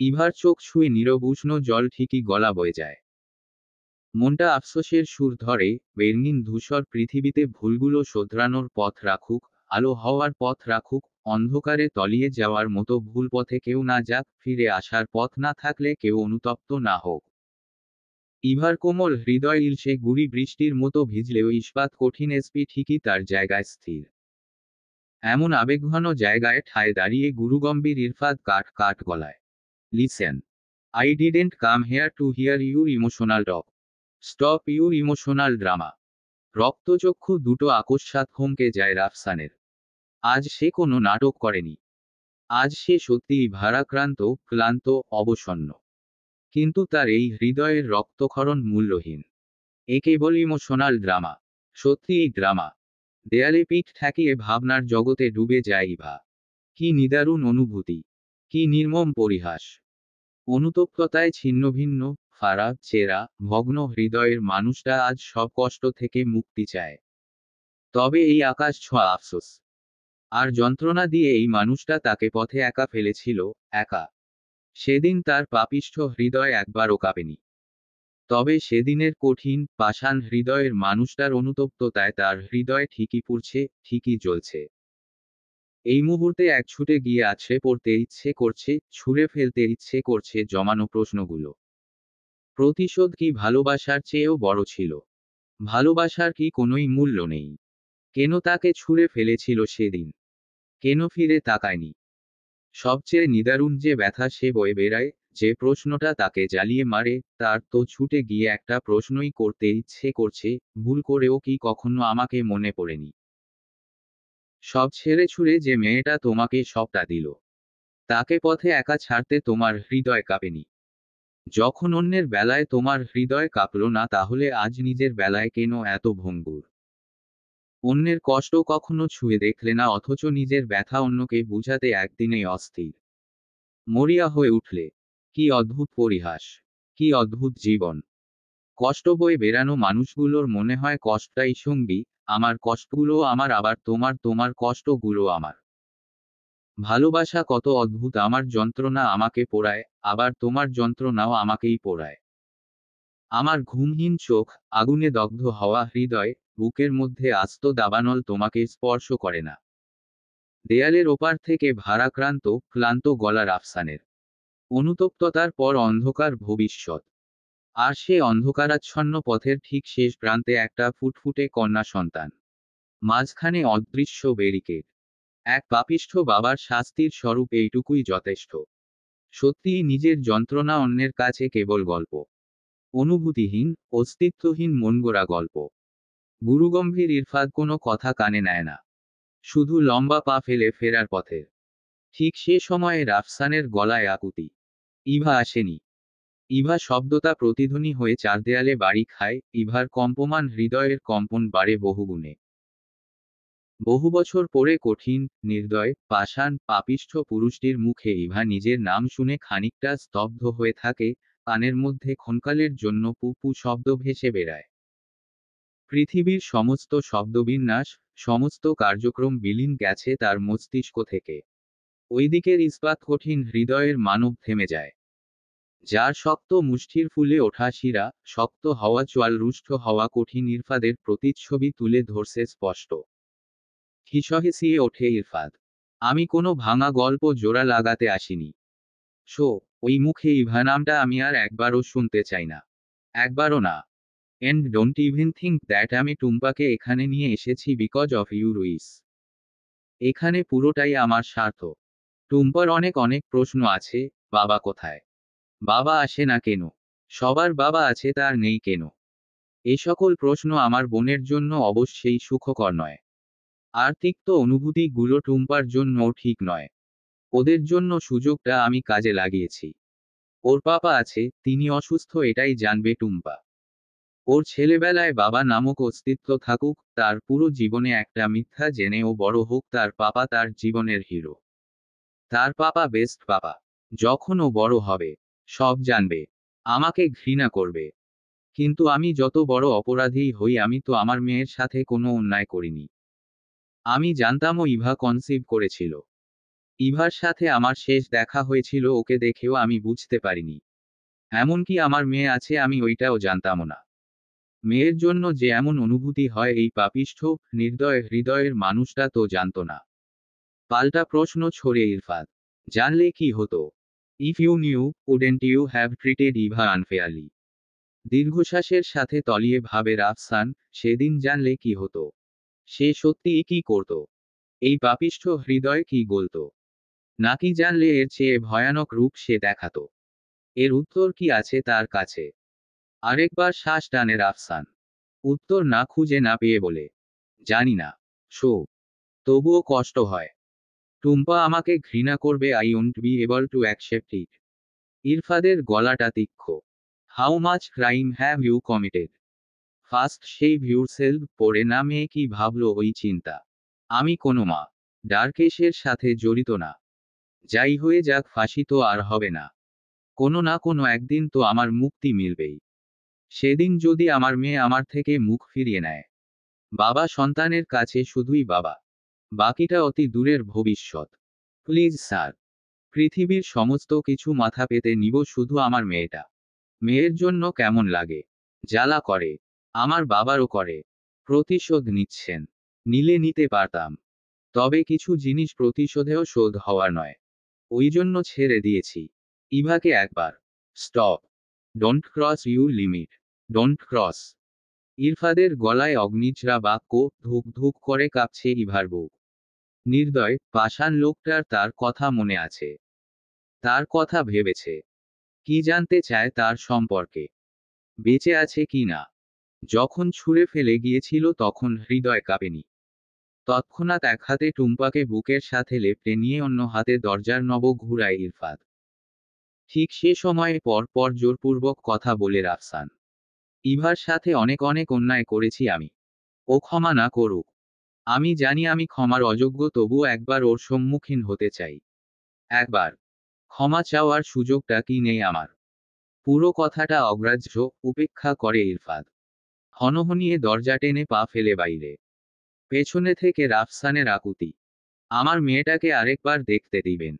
A: ইভার চোখ ছুঁয়ে নীরব উষ্ণ জল ঠিকই গলা বয়ে যায়। মনটা আফসোসের সুর ধরে, বের্নিন ধূসর পৃথিবীতে ভুলগুলো শোধরানোর পথ রাখুক, আলো হওয়ার পথ রাখুক, অন্ধকারে তলিয়ে যাওয়ার মতো ভুল পথে কেউ না যাক, ফিরে আসার পথ না থাকলে কেউ অনুতপ্ত না হোক। ইভার কোমল হৃদয় ইলশে গুড়ি বৃষ্টির মতো ভিজলেও ইস্পাত কঠিন এসপি ঠিকই তার জায়গায় স্থির। এমন আবেগঘন জায়গায় ঠায় দাঁড়িয়ে গুরুগম্ভীর ইরফাদ কাঠ কাঠ গলায়, listen. I didn't come here to hear your emotional talk. Stop your emotional drama. রক্তচক্ষু দুটো আকস্মাৎ থমকে যায় রাফসানের। আজ সে কোনো নাটক করেনি। আজ সে সত্যিই ভারাক্রান্ত, ক্লান্ত, অবসন্ন। কিন্তু তার এই হৃদয়ের রক্তক্ষরণ মূল্যহীন। এ কেবল ইমোশনাল ড্রামা। সত্যিই ড্রামা। দেয়ালে পিঠ ঠেকিয়ে ভাবনার জগতে ডুবে যায় ইভা। কি নিদারুণ অনুভূতি। কি নির্মম পরিহাস। অনুতপ্ততায় ছিন্নভিন্ন, ফারাক চেরা, ভগ্ন হৃদয়ের মানুষটা আজ সব কষ্ট থেকে মুক্তি চায়। তবে এই আকাশ ছোঁয়া আফসোস আর যন্ত্রণা দিয়ে এই মানুষটা তাকে পথে একা ফেলেছিল, একা। সেদিন তার পাপিষ্ঠ হৃদয় একবারও কাঁপেনি। তবে সেদিনের কঠিন, পাষাণ হৃদয়ের মানুষটার অনুতপ্ততায় তার হৃদয় ঠিকই পুড়ছে, ঠিকই জ্বলছে। এই মুহূর্তে এক ছুটে গিয়ে আছড়ে পড়তে ইচ্ছে করছে, ছুঁড়ে ফেলতে ইচ্ছে করছে জমানো প্রশ্নগুলো। প্রতিশোধ কি ভালোবাসার চেয়েও বড় ছিল? ভালোবাসার কি কোনোই মূল্য নেই? কেন তাকে ছুঁড়ে ফেলেছিল সেদিন? কেন ফিরে তাকায়নি? সবচেয়ে নিদারুণ যে ব্যথা সে বয়ে বেড়ায়, যে প্রশ্নটা তাকে জ্বালিয়ে মারে, তার তো ছুটে গিয়ে একটা প্রশ্নই করতে ইচ্ছে করছে, ভুল করেও কি কখনো আমাকে মনে পড়েনি? সব ছেড়ে ছুড়ে যে মেয়েটা তোমাকে সবটা দিল, তাকে পথে একা ছাড়তে তোমার হৃদয় কাঁপেনি? যখন অন্যের বেলায় তোমার হৃদয় কাঁপল না, তাহলে আজ নিজের বেলায় কেন এত ভঙ্গুর? অন্যের কষ্ট কখনো ছুঁয়ে দেখলে না, অথচ নিজের ব্যথা অন্যকে বুঝাতে একদিনেই অস্থির। মরিয়া হয়ে উঠলে। কি অদ্ভুত পরিহাস! কি অদ্ভুত জীবন! কষ্ট বয়ে বেড়ানো মানুষগুলোর মনে হয় কষ্টটাই সঙ্গী, আমার কষ্টগুলো আমার, আবার তোমার কষ্টগুলো আমার। ভালোবাসা কত অদ্ভুত, আমার যন্ত্রণা আমাকে পোড়ায়, আবার তোমার যন্ত্রণাও আমাকেই পোড়ায়। আমার ঘুমহীন চোখ, আগুনে দগ্ধ হওয়া হৃদয়, বুকের মধ্যে আস্ত দাবানল তোমাকে স্পর্শ করে না। দেয়ালের ওপার থেকে ভারাক্রান্ত, ক্লান্ত গলার আফসানের অনুতপ্ততার পর অন্ধকার ভবিষ্যৎ। আর সে অন্ধকারাচ্ছন্ন পথের ঠিক শেষ প্রান্তে একটা ফুটফুটে কন্যা সন্তান। মাঝখানে অদৃশ্য ব্যারিকেড। এক পাপিষ্ঠ বাবার শাস্তির স্বরূপ এইটুকুই যথেষ্ট। সত্যিই নিজের যন্ত্রণা অন্যের কাছে কেবল গল্প। অনুভূতিহীন, অস্তিত্বহীন মনগড়া গল্প। গুরুগম্ভীর ইরফাদ কোনো কথা কানে নেয় না। শুধু লম্বা পা ফেলে ফেরার পথে। ঠিক সে সময়ে রাফসানের গলায় আকুতি। ইভা আসেনি। ইভা শব্দটা প্রতিধ্বনি হয়ে চারদেয়ালে বাড়ি খায়, ইভার কম্পমান হৃদয়ের কম্পন বাড়ে বহুগুণে। বহু বছর পরে কঠিন, নির্দয়, পাষাণ, পাপিষ্ঠ পুরুষটির মুখে ইভা নিজের নাম শুনে খানিকটা স্তব্ধ হয়ে থাকে, কানের মধ্যে ক্ষণকালের জন্য পু পু শব্দ ভেসে বেড়ায়। পৃথিবীর সমস্ত শব্দবিন্যাস, সমস্ত কার্যক্রম বিলীন গেছে তার মস্তিষ্ক থেকে। ওইদিকের ইস্পাত কঠিন হৃদয়ের মানব থেমে যায়। যার শক্ত মুষ্টির ফুলে ওঠা শিরা, শক্ত হওয়া চোয়াল, রুষ্ট হওয়া কঠিন ইরফাদের প্রতিচ্ছবি তুলে ধরছে স্পষ্ট। হিসহিসিয়ে ওঠে ইরফাদ। আমি কোনো ভাঙা গল্প জোড়া লাগাতে আসিনি। শো, ওই মুখে ইভা নামটা আমি আর একবারও শুনতে চাই না। একবারও না। And don't even think that আমি টুম্পাকে এখানে নিয়ে এসেছি বিকজ অফ ইউ রুইস। এখানে পুরোটাই আমার স্বার্থ। টুম্পার অনেক অনেক প্রশ্ন আছে। বাবা কোথায়? বাবা আসে না কেন? সবার বাবা আছে, তার নেই কেন? এ সকল প্রশ্ন আমার বোনের জন্য অবশ্যই সুখকর নয়। আর তিক্ত অনুভূতিগুলো টুম্পার জন্যও ঠিক নয়। ওদের জন্য সুযোগটা আমি কাজে লাগিয়েছি। ওর পাপা আছে, তিনি অসুস্থ, এটাই জানবে টুম্পা। ওর ছেলেবেলায় বাবা নামক অস্তিত্ব থাকুক, তার পুরো জীবনে একটা মিথ্যা জেনে ও বড় হোক, তার পাপা তার জীবনের হিরো। তার পাপা বেস্ট পাপা। যখন ও বড় হবে, সব জানবে। আমাকে ঘৃণা করবে। কিন্তু আমি যত বড় অপরাধীই হই, আমি তো আমার মেয়ের সাথে কোনো অন্যায় করিনি। আমি জানতামও ইভা কনসিভ করেছিল। ইভার সাথে আমার শেষ দেখা হয়েছিল, ওকে দেখেও আমি বুঝতে পারিনি। এমনকি আমার মেয়ে আছে, আমি ওইটাও জানতামও না। মেয়ের জন্য যে এমন অনুভূতি হয়, এই পাপিষ্ঠ, নির্দয় হৃদয়ের মানুষটা তো জানতো না। পাল্টা প্রশ্ন ছড়ে ইরফাদ। জানলে কি হতো? If you knew, wouldn't you have treated Eva unfairly? দীর্ঘশ্বাসের সাথে তলিয়ে ভাবে রাফসান, সেদিন জানলে কি হতো? সে সত্যিই কি করত? এই পাপিষ্ঠ হৃদয় কি গলত? নাকি জানলে এর চেয়ে ভয়ানক রূপ সে দেখাতো? এর উত্তর কি আছে তার কাছে? আরেকবার শ্বাস টানে রাফসান। উত্তর না খুঁজে না পেয়ে বলে, জানি না। শো, তবুও কষ্ট হয়। টুম্পা আমাকে ঘৃণা করবে, I won't be able to accept it. ইরফাদের গলাটা তীক্ষ্ণ। How much crime have you committed? First save yourself, পড়ে না মেয়ে কি ভাবলো ওই চিন্তা। আমি কোনো মা ডার্কেশের সাথে জড়িত না। যাই হয়ে যাক, ফাঁসি তো আর হবে না। কোনো না কোনো একদিন তো আমার মুক্তি মিলবেই। সেদিন যদি আমার মেয়ে আমার থেকে মুখ ফিরিয়ে নেয়। বাবা সন্তানের কাছে শুধুই বাবা। বাকিটা অতি দূরের ভবিষ্যৎ। Please sir. পৃথিবীর সমস্ত কিছু মাথা পেতে নিব, শুধু আমার মেয়েটা। মেয়ের জন্য কেমন লাগে। জ্বালা করে। আমার বাবারও করে। প্রতিশোধ নিচ্ছেন। নিলে নিতে পারতাম। তবে কিছু জিনিস প্রতিশোধেও শোধ হওয়ার নয়। ওই জন্য ছেড়ে দিয়েছি। ইভাকে একবার। Stop. Don't cross your limit. Don't cross. ইরফাদের গলায় অগ্নিঝরা বাক্য। ধুক ধুক করে কাঁপছে ইভার বুক। নির্দয় পাষাণ লোকটার তার কথা মনে আছে। তার কথা ভেবেছে। কি জানতে চায় তার সম্পর্কে। বেঁচে আছে কি না। যখন ছুঁড়ে ফেলে গিয়েছিল তখন হৃদয় কাঁপেনি। তৎক্ষণাৎ এক হাতে টুম্পাকে বুকের সাথে লেপ্টে নিয়ে অন্য হাতে দরজার নব ঘুরায় ইরফাদ। ঠিক সে সময়ে পর পর জোরপূর্বক কথা বলে রাফসান। ইভার সাথে অনেক অনেক অন্যায় করেছি আমি। ও ক্ষমা না করুক। আমি জানি আমি ক্ষমার অযোগ্য, তবুও একবার ওর সম্মুখীন হতে চাই। একবার। ক্ষমা চাওয়ার সুযোগটা কি নেই আমার। পুরো কথাটা অগ্রাহ্য। উপেক্ষা করে ইরফাদ। হনহনিয়ে দরজা টেনে পা ফেলে বাইরে। পেছনে থেকে রাফসানের আকুতি। আমার মেয়েটাকে আরেকবার দেখতে দিবেন।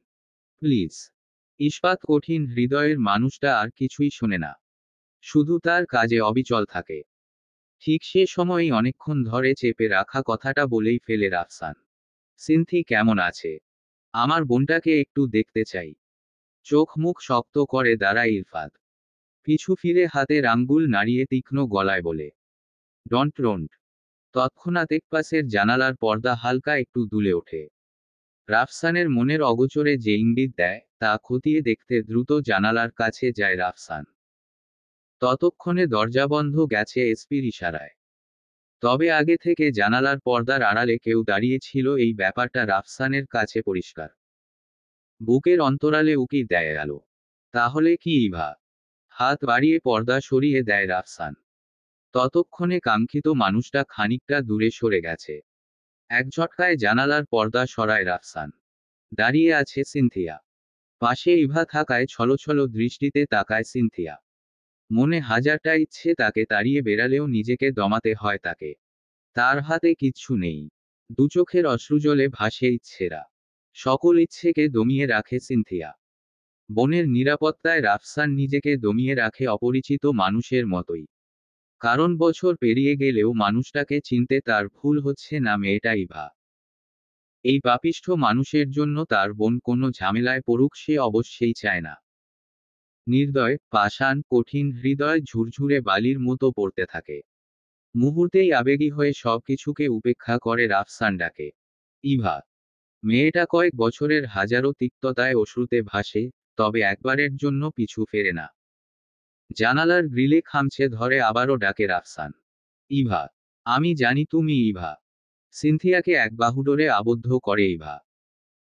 A: প্লিজ। ইস্পাত কঠিন হৃদয়ের মানুষটা আর কিছুই শোনে না। শুধু তার কাজে অবিচল থাকে। ঠিক সে সময়ই অনেকক্ষণ ধরে চেপে রাখা কথাটা বলেই ফেলে রাফসান। সিনথি কেমন আছে? আমার বোনটাকে একটু দেখতে চাই। চোখ মুখ শক্ত করে দাঁড়ায় ইরফাদ। পিছু ফিরে হাতের আঙ্গুল নাড়িয়ে তীক্ষ্ণ গলায় বলে। ডন্ট। তৎক্ষণাৎ একপাশের জানালার পর্দা হালকা একটু দুলে ওঠে। রাফসানের মনের অগোচরে যে ইঙ্গিত দেয় তা খতিয়ে দেখতে দ্রুত জানালার কাছে যায় রাফসান। ততক্ষণে দরজা বন্ধ গেছে এসপির ইশারায়। তবে আগে থেকে জানালার পর্দার আড়ালে কেউ দাঁড়িয়ে ছিল, এই ব্যাপারটা রাফসানের কাছে পরিষ্কার। বুকের অন্তরালে উকি দেয় গেল। তাহলে কি ইভা? হাত বাড়িয়ে পর্দা সরিয়ে দেয় রাফসান। ততক্ষণে কাঙ্ক্ষিত মানুষটা খানিকটা দূরে সরে গেছে। এক ঝটকায় জানালার পর্দা সরায় রাফসান। দাঁড়িয়ে আছে সিনথিয়া। পাশে ইভা থাকায় ছলছল দৃষ্টিতে তাকায় সিনথিয়া। মনে হাজারটা ইচ্ছে তাকে তাড়িয়ে বেড়ালেও নিজেকে দমাতে হয় তাকে। তার হাতে কিচ্ছু নেই। দুচোখের অশ্রুজলে ভাসে ইচ্ছেরা। সকল ইচ্ছেকে দমিয়ে রাখে সিনথিয়া। বনের নিরাপত্তায় রাফসান নিজেকে দমিয়ে রাখে অপরিচিত মানুষের মতোই। কারণ বছর পেরিয়ে গেলেও মানুষটাকে চিনতে তার ভুল হচ্ছে না। মেয়েটা ইভা। এই পাপিষ্ঠ মানুষের জন্য তার বোন কোনো ঝামেলায় পড়ুক সে অবশ্যই চায় না। নির্দয় পাষাণ কঠিন হৃদয় ঝুরঝুরে বালির মতো পড়তে থাকে। মুহূর্তেই আবেগী হয়ে সবকিছুকে উপেক্ষা করে রাফসান ডাকে। ইভা। মেয়েটা কয়েক বছরের হাজারো তিক্ততায় অশ্রুতে ভাসে, তবে একবারের জন্য পিছু ফেরে না। জানালার গ্রিলে খামচে ধরে আবারও ডাকে রাফসান। ইভা। আমি জানি তুমি ইভা। সিনথিয়াকে এক বাহুডোরে আবদ্ধ করে ইভা।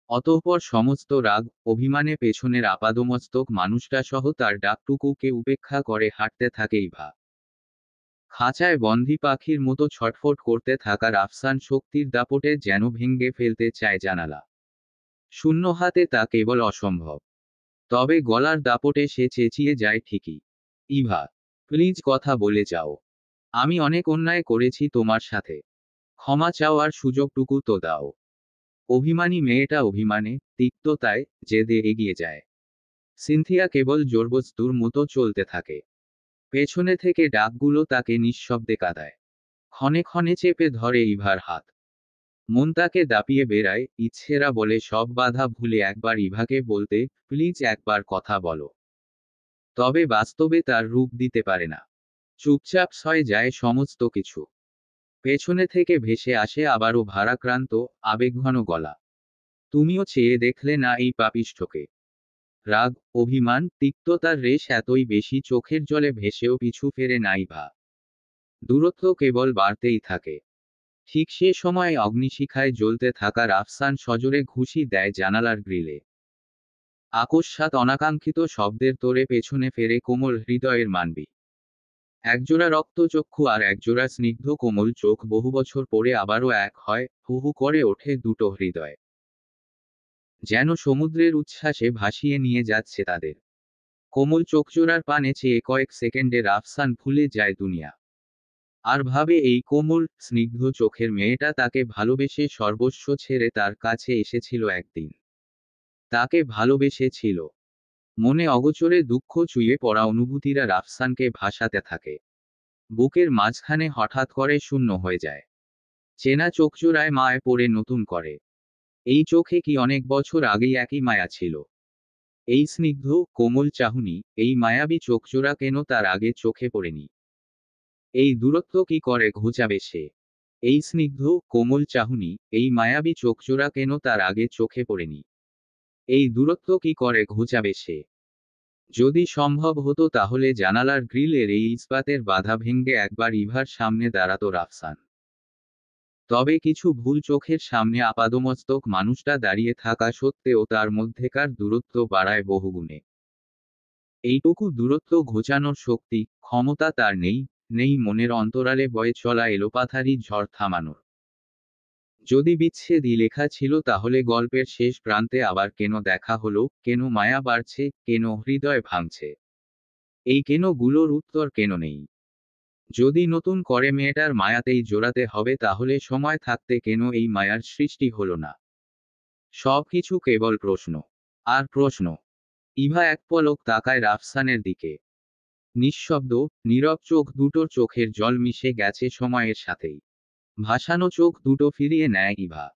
A: অতঃপর সমস্ত রাগ অভিমানে পেছনের আপাদমস্তক মানুষটা সহ তার ডাকটুকুকে উপেক্ষা করে হাঁটতে থাকে ইভা। খাঁচায় বন্দি পাখির মতো ছটফট করতে থাকা রাফসান শক্তির দাপটে যেন ভেঙে ফেলতে চায় জানালা। শূন্য হাতে তা কেবল অসম্ভব। তবে গলার দাপটে সে চেঁচিয়ে যায় ঠিকই। ইভা। প্লিজ কথা বলে যাও। আমি অনেক অন্যায় করেছি তোমার সাথে। ক্ষমা চাওয়ার সুযোগটুকু তো দাও। অভিমানী মেয়েটা অভিমানে তিক্ততায় জেদে এগিয়ে যায়। সিনথিয়া কেবল জোরবস্তুর মতো চলতে থাকে। পেছনে থেকে ডাকগুলো তাকে নিঃশব্দে কাঁদায়। ক্ষণে ক্ষণে চেপে ধরে ইভার হাত। মন তাকে দাপিয়ে বেড়ায়, ইচ্ছেরা বলে সব বাধা ভুলে একবার ইভাকে বলতে, প্লিজ একবার কথা বলো। তবে বাস্তবে তার রূপ দিতে পারে না। চুপচাপ সয়ে যায় সমস্ত কিছু। পেছনে থেকে ভেসে আসে আবারও ভারাক্রান্ত আবেগঘন গলা। তুমিও চেয়ে দেখলে না এই পাপিষ্ঠকে। রাগ অভিমান তিক্ততার রেশ এতই বেশি, চোখের জলে ভেসেও পিছু ফেরে না ইভা। দূরত্ব কেবল বাড়তেই থাকে। ঠিক সে সময় অগ্নিশিখায় জ্বলতে থাকা রাফসান সজোরে ঘুষি দেয় জানালার গ্রিলে। আকস্মাৎ অনাকাঙ্ক্ষিত শব্দের তোড়ে পেছনে ফেরে কোমল হৃদয়ের মানবী। একজোড়া রক্তচক্ষু আর একজোড়া স্নিগ্ধ কোমল চোখ বহু বছর পরে আবারও এক হয়, হু হু করে ওঠে দুটো হৃদয়। যেন সমুদ্রের উচ্ছ্বাসে ভাসিয়ে নিয়ে যাচ্ছে তাদের। কোমল চোখজোড়ার পানে চেয়ে কয়েক সেকেন্ডে রাফসান ভুলে যায় দুনিয়া। আর ভাবে এই কোমল স্নিগ্ধ চোখের মেয়েটা তাকে ভালোবেসে সর্বস্ব ছেড়ে তার কাছে এসেছিল একদিন। তাকে ভালোবেসেছিল। মনে অগোচরে দুঃখ চুইয়ে পড়া অনুভূতিরা রাফসানকে ভাসাতে থাকে। বুকের মাঝখানে হঠাৎ করে শূন্য হয়ে যায়। চেনা চোখজোড়ায় মায় পড়ে নতুন করে। এই চোখে কি অনেক বছর আগেই একই মায়া ছিল? এই স্নিগ্ধ কোমল চাহনি, এই মায়াবী চোখজোড়া কেন তার আগে চোখে পড়েনি? এই দূরত্ব কি করে ঘুচাবে সে? এই স্নিগ্ধ কোমল চাহনি, এই মায়াবী চোখজোড়া কেন তার আগে চোখে পড়েনি? এই দূরত্ব কি করে ঘুচাবে সে? যদি সম্ভব হতো তাহলে জানালার গ্রিলের এই ইস্পাতের বাধা ভেঙে একবার ইভার সামনে দাঁড়াতো রাফসান। তবে কিছু ভুল চোখের সামনে আপাদমস্তক মানুষটা দাঁড়িয়ে থাকা সত্ত্বেও তার মধ্যেকার দূরত্ব বাড়ায় বহুগুণে। এইটুকু দূরত্ব ঘোচানোর শক্তি, ক্ষমতা তার নেই, নেই মনের অন্তরালে বয়ে চলা এলোপাথারি ঝড় থামানোর। যদি বিচ্ছেদই লেখা ছিল তাহলে গল্পের শেষ প্রান্তে আবার কেন দেখা হলো, কেন মায়া বাড়ছে, কেন হৃদয় ভাঙছে? এই কেন গুলোর উত্তর কেন নেই? যদি নতুন করে মেয়েটার মায়াতেই জোড়াতে হবে তাহলে সময় থাকতে কেন এই মায়ার সৃষ্টি হলো না? সবকিছু কেবল প্রশ্ন। আর প্রশ্ন। ইভা এক পলক তাকায় রাফসানের দিকে। নিঃশব্দ, নীরব চোখ দুটোর চোখের জল মিশে গেছে সময়ের সাথেই। ভাসানো চোখ দুটো ফিরিয়ে নেয় ইভা।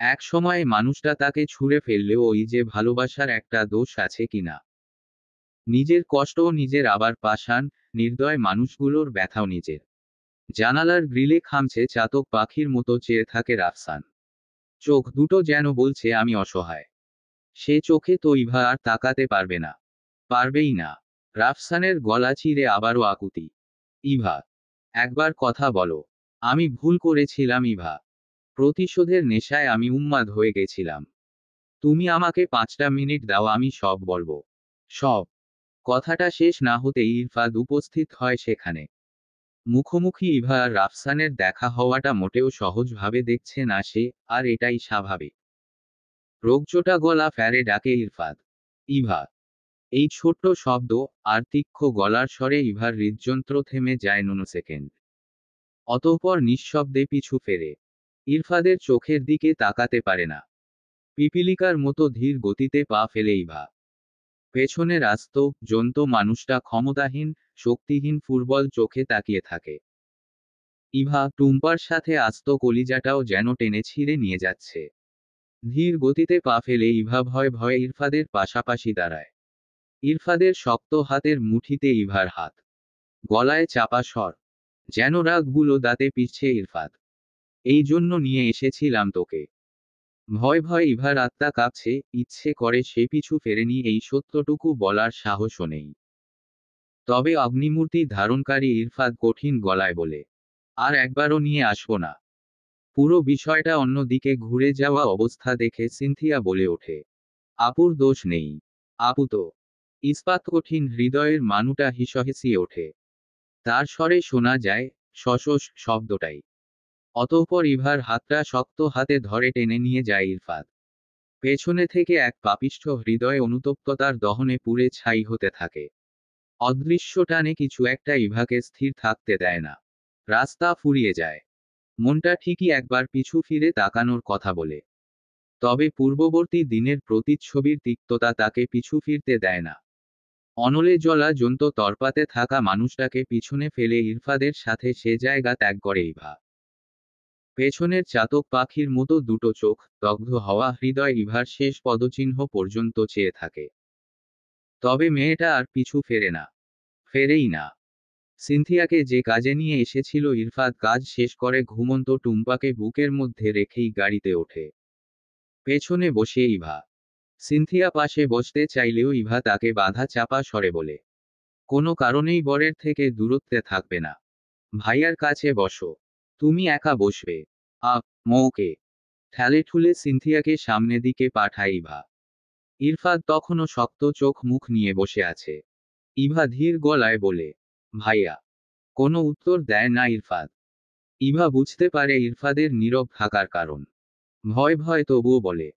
A: এক সময়ে মানুষটা তাকে ছুঁড়ে ফেললেও ওই যে ভালোবাসার একটা দোষ আছে কিনা। নিজের কষ্টও নিজের, আবার পাষাণ নির্দয় মানুষগুলোর ব্যথাও নিজের। জানালার গ্রিলে খামছে চাতক পাখির মতো চেয়ে থাকে রাফসান। চোখ দুটো যেন বলছে আমি অসহায়। সে চোখে তো ইভা আর তাকাতে পারবে না। পারবেই না। রাফসানের গলা চিরে আবারও আকুতি। ইভা, একবার কথা বলো। আমি ভুল করেছিলাম ইভা। প্রতিশোধের নেশায় আমি উন্মাদ হয়ে গেছিলাম। তুমি আমাকে 5টা মিনিট দাও, আমি সব বলবো। সব। কথাটা শেষ না হতেই ইরফাদ উপস্থিত হয় সেখানে। মুখোমুখি ইভা আর রাফসানের দেখা হওয়াটা মোটেও সহজভাবে দেখছে না সে, আর এটাই স্বাভাবিক। রোগচোটা গলা ফেরে ডাকে ইরফাদ। ইভা। এই ছোট্ট শব্দ, আর তীক্ষ্ণ গলার স্বরে ইভার হৃদযন্ত্র থেমে যায় নুনুসেকেন্ড। অতঃপর নিঃশব্দে পিছু ফেরে। ইরফাদের চোখের দিকে তাকাতে পারে না। পিপিলিকার মতো ধীর গতিতে পা ফেলে ইভা। পেছনের আস্ত জন্ত মানুষটা ক্ষমতাহীন, শক্তিহীন ফুটবল চোখে তাকিয়ে থাকে। ইভা টুম্পার সাথে আস্ত কলিজাটাও যেন টেনে ছিঁড়ে নিয়ে যাচ্ছে। ধীর গতিতে পা ফেলে ইভা ভয়ে ভয়ে ইরফাদের পাশাপাশি দাঁড়ায়। ইরফাদের শক্ত হাতের মুঠিতে ইভার হাত। গলায় চাপা স্বর। যেন রাগগুলো দাঁতে পিষছে ইরফাদ। এই জন্য নিয়ে এসেছিলাম তোকে। ভয় ভয় ইভার আত্মা কাঁপছে, ইচ্ছে করে সে পিছু ফেরেনি, এই সত্যটুকু বলার সাহসও নেই। তবে অগ্নিমূর্তি ধারণকারী ইরফাদ কঠিন গলায় বলে, আর একবারও নিয়ে আসবো না। পুরো বিষয়টা অন্যদিকে ঘুরে যাওয়া অবস্থা দেখে সিনথিয়া বলে ওঠে, আপুর দোষ নেই। আপু তো। ইস্পাত কঠিন হৃদয়ের মানুটা হিসহিসিয়ে ওঠে। তার স্বরে শোনা যায় শশস শব্দটাই। অতঃপর ইভার হাতটা শক্ত হাতে ধরে টেনে নিয়ে যায় ইরফাদ। পেছনে থেকে এক পাপিষ্ঠ হৃদয় অনুতপ্ততার দহনে পুড়ে ছাই হতে থাকে। অদৃশ্য টানে কিছু একটা ইভাকে স্থির থাকতে দেয় না। রাস্তা ফুরিয়ে যায়। মনটা ঠিকই একবার পিছু ফিরে তাকানোর কথা বলে। তবে পূর্ববর্তী দিনের প্রতিচ্ছবির তিক্ততা তাকে পিছু ফিরতে দেয় না। অনলে জ্বলা জ্বলন্ত তরপাতে থাকা মানুষটাকে পিছনে ফেলে ইরফাদের সাথে সে জায়গা ত্যাগ করে ইভা। পেছনের চাতক পাখির মতো দুটো চোখ, দগ্ধ হওয়া হৃদয় ইভার শেষ পদচিহ্ন পর্যন্ত চেয়ে থাকে। তবে মেয়েটা আর পিছু ফেরে না। ফেরেই না। সিনথিয়াকে যে কাজে নিয়ে এসেছিল ইরফাদ কাজ শেষ করে ঘুমন্ত টুম্পাকে বুকের মধ্যে রেখেই গাড়িতে ওঠে। পেছনে বসে ইভা। সিনথিয়া পাশে বসতে চাইলেও ইভা তাকে বাধা চাপা স্বরে বলে, কোনো কারণেই বরের থেকে দূরত্বে থাকবে না। ভাইয়ার কাছে বসো। তুমি একা বসবে। মৌকে ঠেলে ঠুলে সিনথিয়াকে সামনে দিকে পাঠায় ইভা। ইরফাদ তখনও শক্ত চোখ মুখ নিয়ে বসে আছে। ইভা ধীর গলায় বলে, ভাইয়া। কোনো উত্তর দেয় না ইরফাদ। ইভা বুঝতে পারে ইরফাদের নীরব থাকার কারণ। ভয় ভয় তবুও বলে,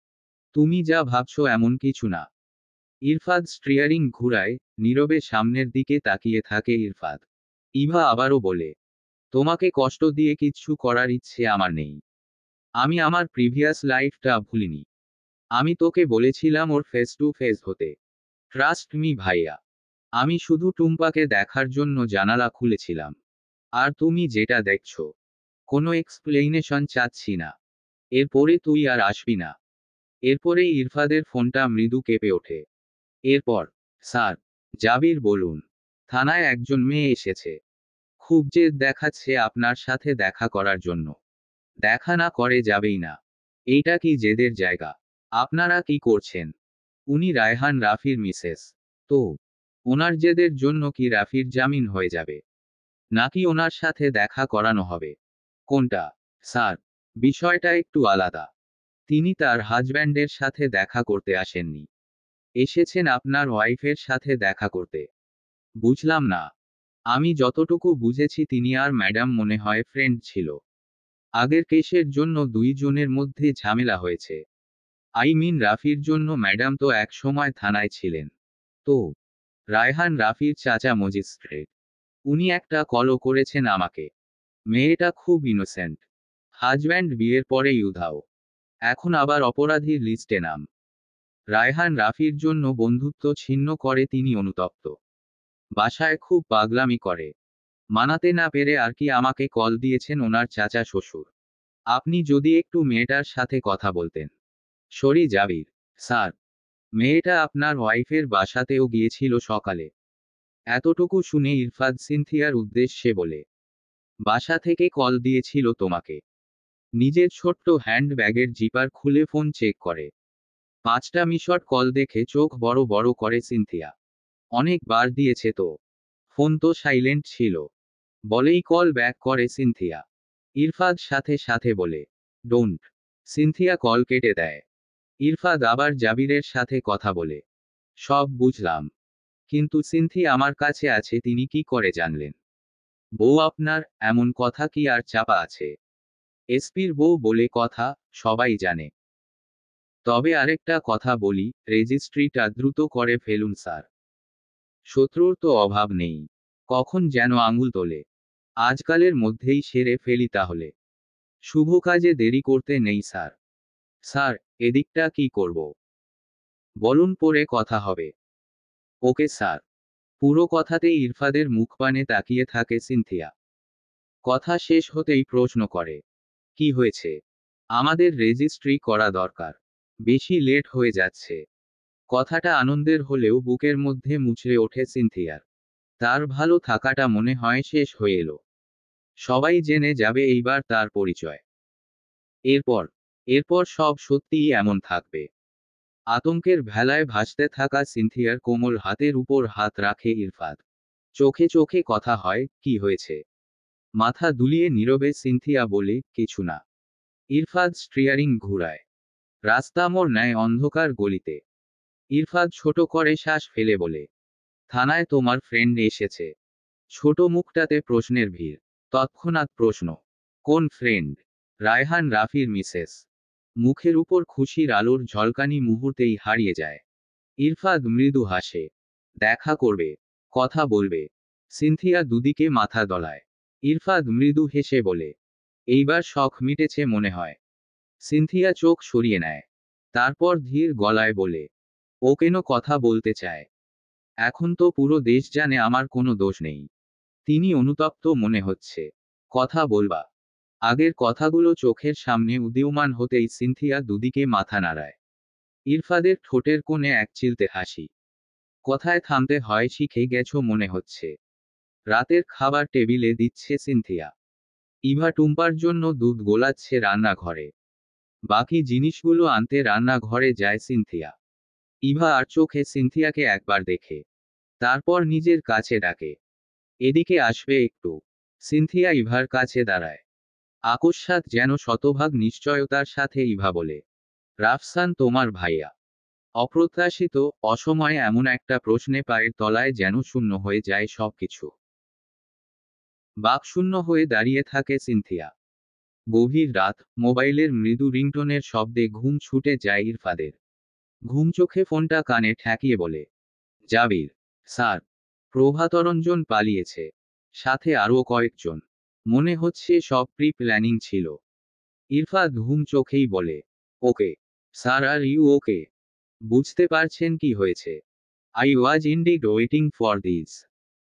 A: তুমি যা ভাবছো এমন কিছু না। ইরফাদ স্টিয়ারিং ঘুরায়, নীরবে সামনের দিকে তাকিয়ে থাকে ইরফাদ। ইভা আবারও বলে, তোমাকে কষ্ট দিয়ে কিচ্ছু করার ইচ্ছে আমার নেই। আমি আমার প্রিভিয়াস লাইফটা ভুলিনি। আমি তোকে বলেছিলাম ওর ফেস টু ফেস হতে। ট্রাস্ট মি ভাইয়া। আমি শুধু টুম্পাকে দেখার জন্য জানালা খুলেছিলাম। আর তুমি যেটা দেখছো, কোনো এক্সপ্লেনেশন চাচ্ছি না। এরপরে তুই আর আসবি না। এরপরেই ইরফাদের ফোনটা মৃদু কেঁপে ওঠে। এরপর, স্যার, জাবির বলুন, থানায় একজন মেয়ে এসেছে। খুব জেদ দেখাচ্ছে আপনার সাথে দেখা করার জন্য। দেখা না করে যাবেই না। এইটা কি জেদের জায়গা? আপনারা কি করছেন? উনি রায়হান রাফির মিসেস। তো ওনার জেদের জন্য কি রাফির জামিন হয়ে যাবে? নাকি ওনার সাথে দেখা করানো হবে? কোনটা? স্যার, বিষয়টা একটু আলাদা। তিনি তার হাজব্যান্ডের সাথে দেখা করতে আসেননি। এসেছেন আপনার ওয়াইফের সাথে দেখা করতে। বুঝলাম না। আমি যতটুকু বুঝেছি তিনি আর ম্যাডাম মনে হয় ফ্রেন্ড ছিল। আগের কেসের জন্য দুই জনের মধ্যে ঝামেলা হয়েছে। আই মিন রাফির জন্য ম্যাডাম তো এক সময় থানায় ছিলেন। তো রায়হান রাফির চাচা ম্যাজিস্ট্রেট। উনি একটা কলও করেছেন আমাকে। মেয়েটা খুব ইনোসেন্ট। হাজব্যান্ড বিয়ের পরেই উধাও। এখন আবার অপরাধীর লিস্টে নাম। রায়হান রাফির জন্য বন্ধুত্ব ছিন্ন করে তিনি অনুতপ্ত। বাসায় খুব পাগলামি করে। মানাতে না পেরে আর কি আমাকে কল দিয়েছেন ওনার চাচা শ্বশুর। আপনি যদি একটু মেয়েটার সাথে কথা বলতেন। সরি জাবির স্যার, মেয়েটা আপনার ওয়াইফের বাসাতেও গিয়েছিল সকালে। এতটুকু শুনে ইরফাদ সিনথিয়ার উদ্দেশ্যে বলে, বাসা থেকে কল দিয়েছিল তোমাকে? নিজের ছোট্ট হ্যান্ড ব্যাগের জিপার খুলে ফোন চেক করে। 5টা মিসড কল দেখে চোখ বড় বড় করে সিনথিয়া। অনেকবার দিয়েছে তো। ফোন তো সাইলেন্ট ছিল। বলেই কল ব্যাক করে সিনথিয়া। ইরফাদ সাথে সাথে বলে, ডোন্ট। সিনথিয়া কল কেটে দেয়। ইরফাদ আবার জাবিরের সাথে কথা বলে, সব বুঝলাম। কিন্তু সিনথিয়া আমার কাছে আছে তিনি কি করে জানলেন? বউ আপনার, এমন কথা কি আর চাপা আছে? এসপির বউ বলে কথা, সবাই জানে। তবে আরেকটা কথা বলি, রেজিস্ট্রিটা দ্রুত করে ফেলুন স্যার। শত্রুর তো অভাব নেই। কখন যেন আঙুল তোলে। আজকালের মধ্যেই সেরে ফেলি তাহলে। শুভ কাজে দেরি করতে নেই স্যার। স্যার, এদিকটা কি করব? বলুন পরে কথা হবে। Okay sir. পুরো কথাতেই ইরফাদের মুখপানে তাকিয়ে থাকে সিনথিয়া। কথা শেষ হতেই প্রশ্ন করে, কি হয়েছে? আমাদের রেজিস্ট্রি করা দরকার। বেশি লেট হয়ে যাচ্ছে। কথাটা আনন্দের হলেও বুকের মধ্যে মুচড়ে ওঠে সিনথিয়ার। তার ভালো থাকাটা মনে হয় শেষ হয়ে এলো। সবাই জেনে যাবে এইবার তার পরিচয়। এরপর এরপর সব সত্যিই এমন থাকবে। আতঙ্কের ভেলায় ভাসতে থাকা সিনথিয়ার কোমল হাতের উপর হাত রাখে ইরফাদ। চোখে চোখে কথা হয়, কি হয়েছে? মাথা দুলিয়ে নীরবে সিনথিয়া বলে, কিছু না। ইরফাদ স্টিয়ারিং ঘুরায়। রাস্তা মোড় নেয় অন্ধকার গলিতে। ইরফাদ ছোট করে শ্বাস ফেলে বলে, থানায় তোমার ফ্রেন্ড এসেছে। ছোট মুখটাতে প্রশ্নের ভিড়। তৎক্ষণাৎ প্রশ্ন, কোন ফ্রেন্ড? রায়হান রাফির মিসেস। মুখের উপর খুশির আলোর ঝলকানি মুহূর্তেই হারিয়ে যায়। ইরফাদ মৃদু হাসে। দেখা করবে? কথা বলবে? সিনথিয়া দুদিকে মাথা দলায়। ইরফাদ মৃদু হেসে বলে, এইবার শখ মিটেছে মনে হয়। সিনথিয়া চোখ সরিয়ে নেয়। তারপর ধীর গলায় বলে, ও কেন কথা বলতে চায়? এখন তো পুরো দেশ জানে আমার কোনো দোষ নেই। তিনি অনুতপ্ত মনে হচ্ছে। কথা বলবা? আগের কথাগুলো চোখের সামনে উদীয়মান হতেই সিনথিয়া দুদিকে মাথা নাড়ায়। ইরফাদের ঠোঁটের কোণে এক চিলতে হাসি। কথায় থামতে হয় শিখে গেছো মনে হচ্ছে। রাতের খাবার টেবিলে দিচ্ছে সিনথিয়া। ইভা টুম্পার জন্য দুধ গোলাচ্ছে রান্নাঘরে। বাকি জিনিসগুলো আনতে রান্নাঘরে যায় সিনথিয়া। ইভা আর চোখে সিনথিয়াকে একবার দেখে। তারপর নিজের কাছে ডাকে, এদিকে আসবে একটু। সিনথিয়া ইভার কাছে দাঁড়ায়। আকস্মাৎ যেন শতভাগ নিশ্চয়তার সাথে ইভা বলে, রাফসান তোমার ভাইয়া। অপ্রত্যাশিত, অসময়ে এমন একটা প্রশ্নে পায়ের তলায় যেন শূন্য হয়ে যায় সবকিছু। বাকশূন্য হয়ে দাঁড়িয়ে থাকে সিনথিয়া। গভীর রাত, মোবাইলের মৃদু রিংটোনের শব্দে ঘুম ছুটে যায় ইরফাদের। ঘুম চোখে ফোনটা কানে ঠেকিয়ে বলে, জাবির স্যার, প্রভাতরঞ্জন পালিয়েছে, সাথে আরও কয়েকজন। মনে হচ্ছে সব প্রি প্ল্যানিং ছিল। ইরফাত ঘুম চোখেই বলে, okay sir, are you okay? বুঝতে পারছেন কি হয়েছে? I was indeed waiting for this.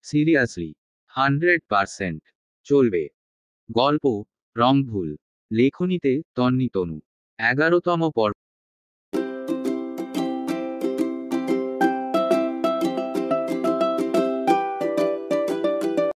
A: Seriously, 100% চলবে। গল্প রংভুল, লেখনীতে তন্নি তনু। 11তম পর্ব।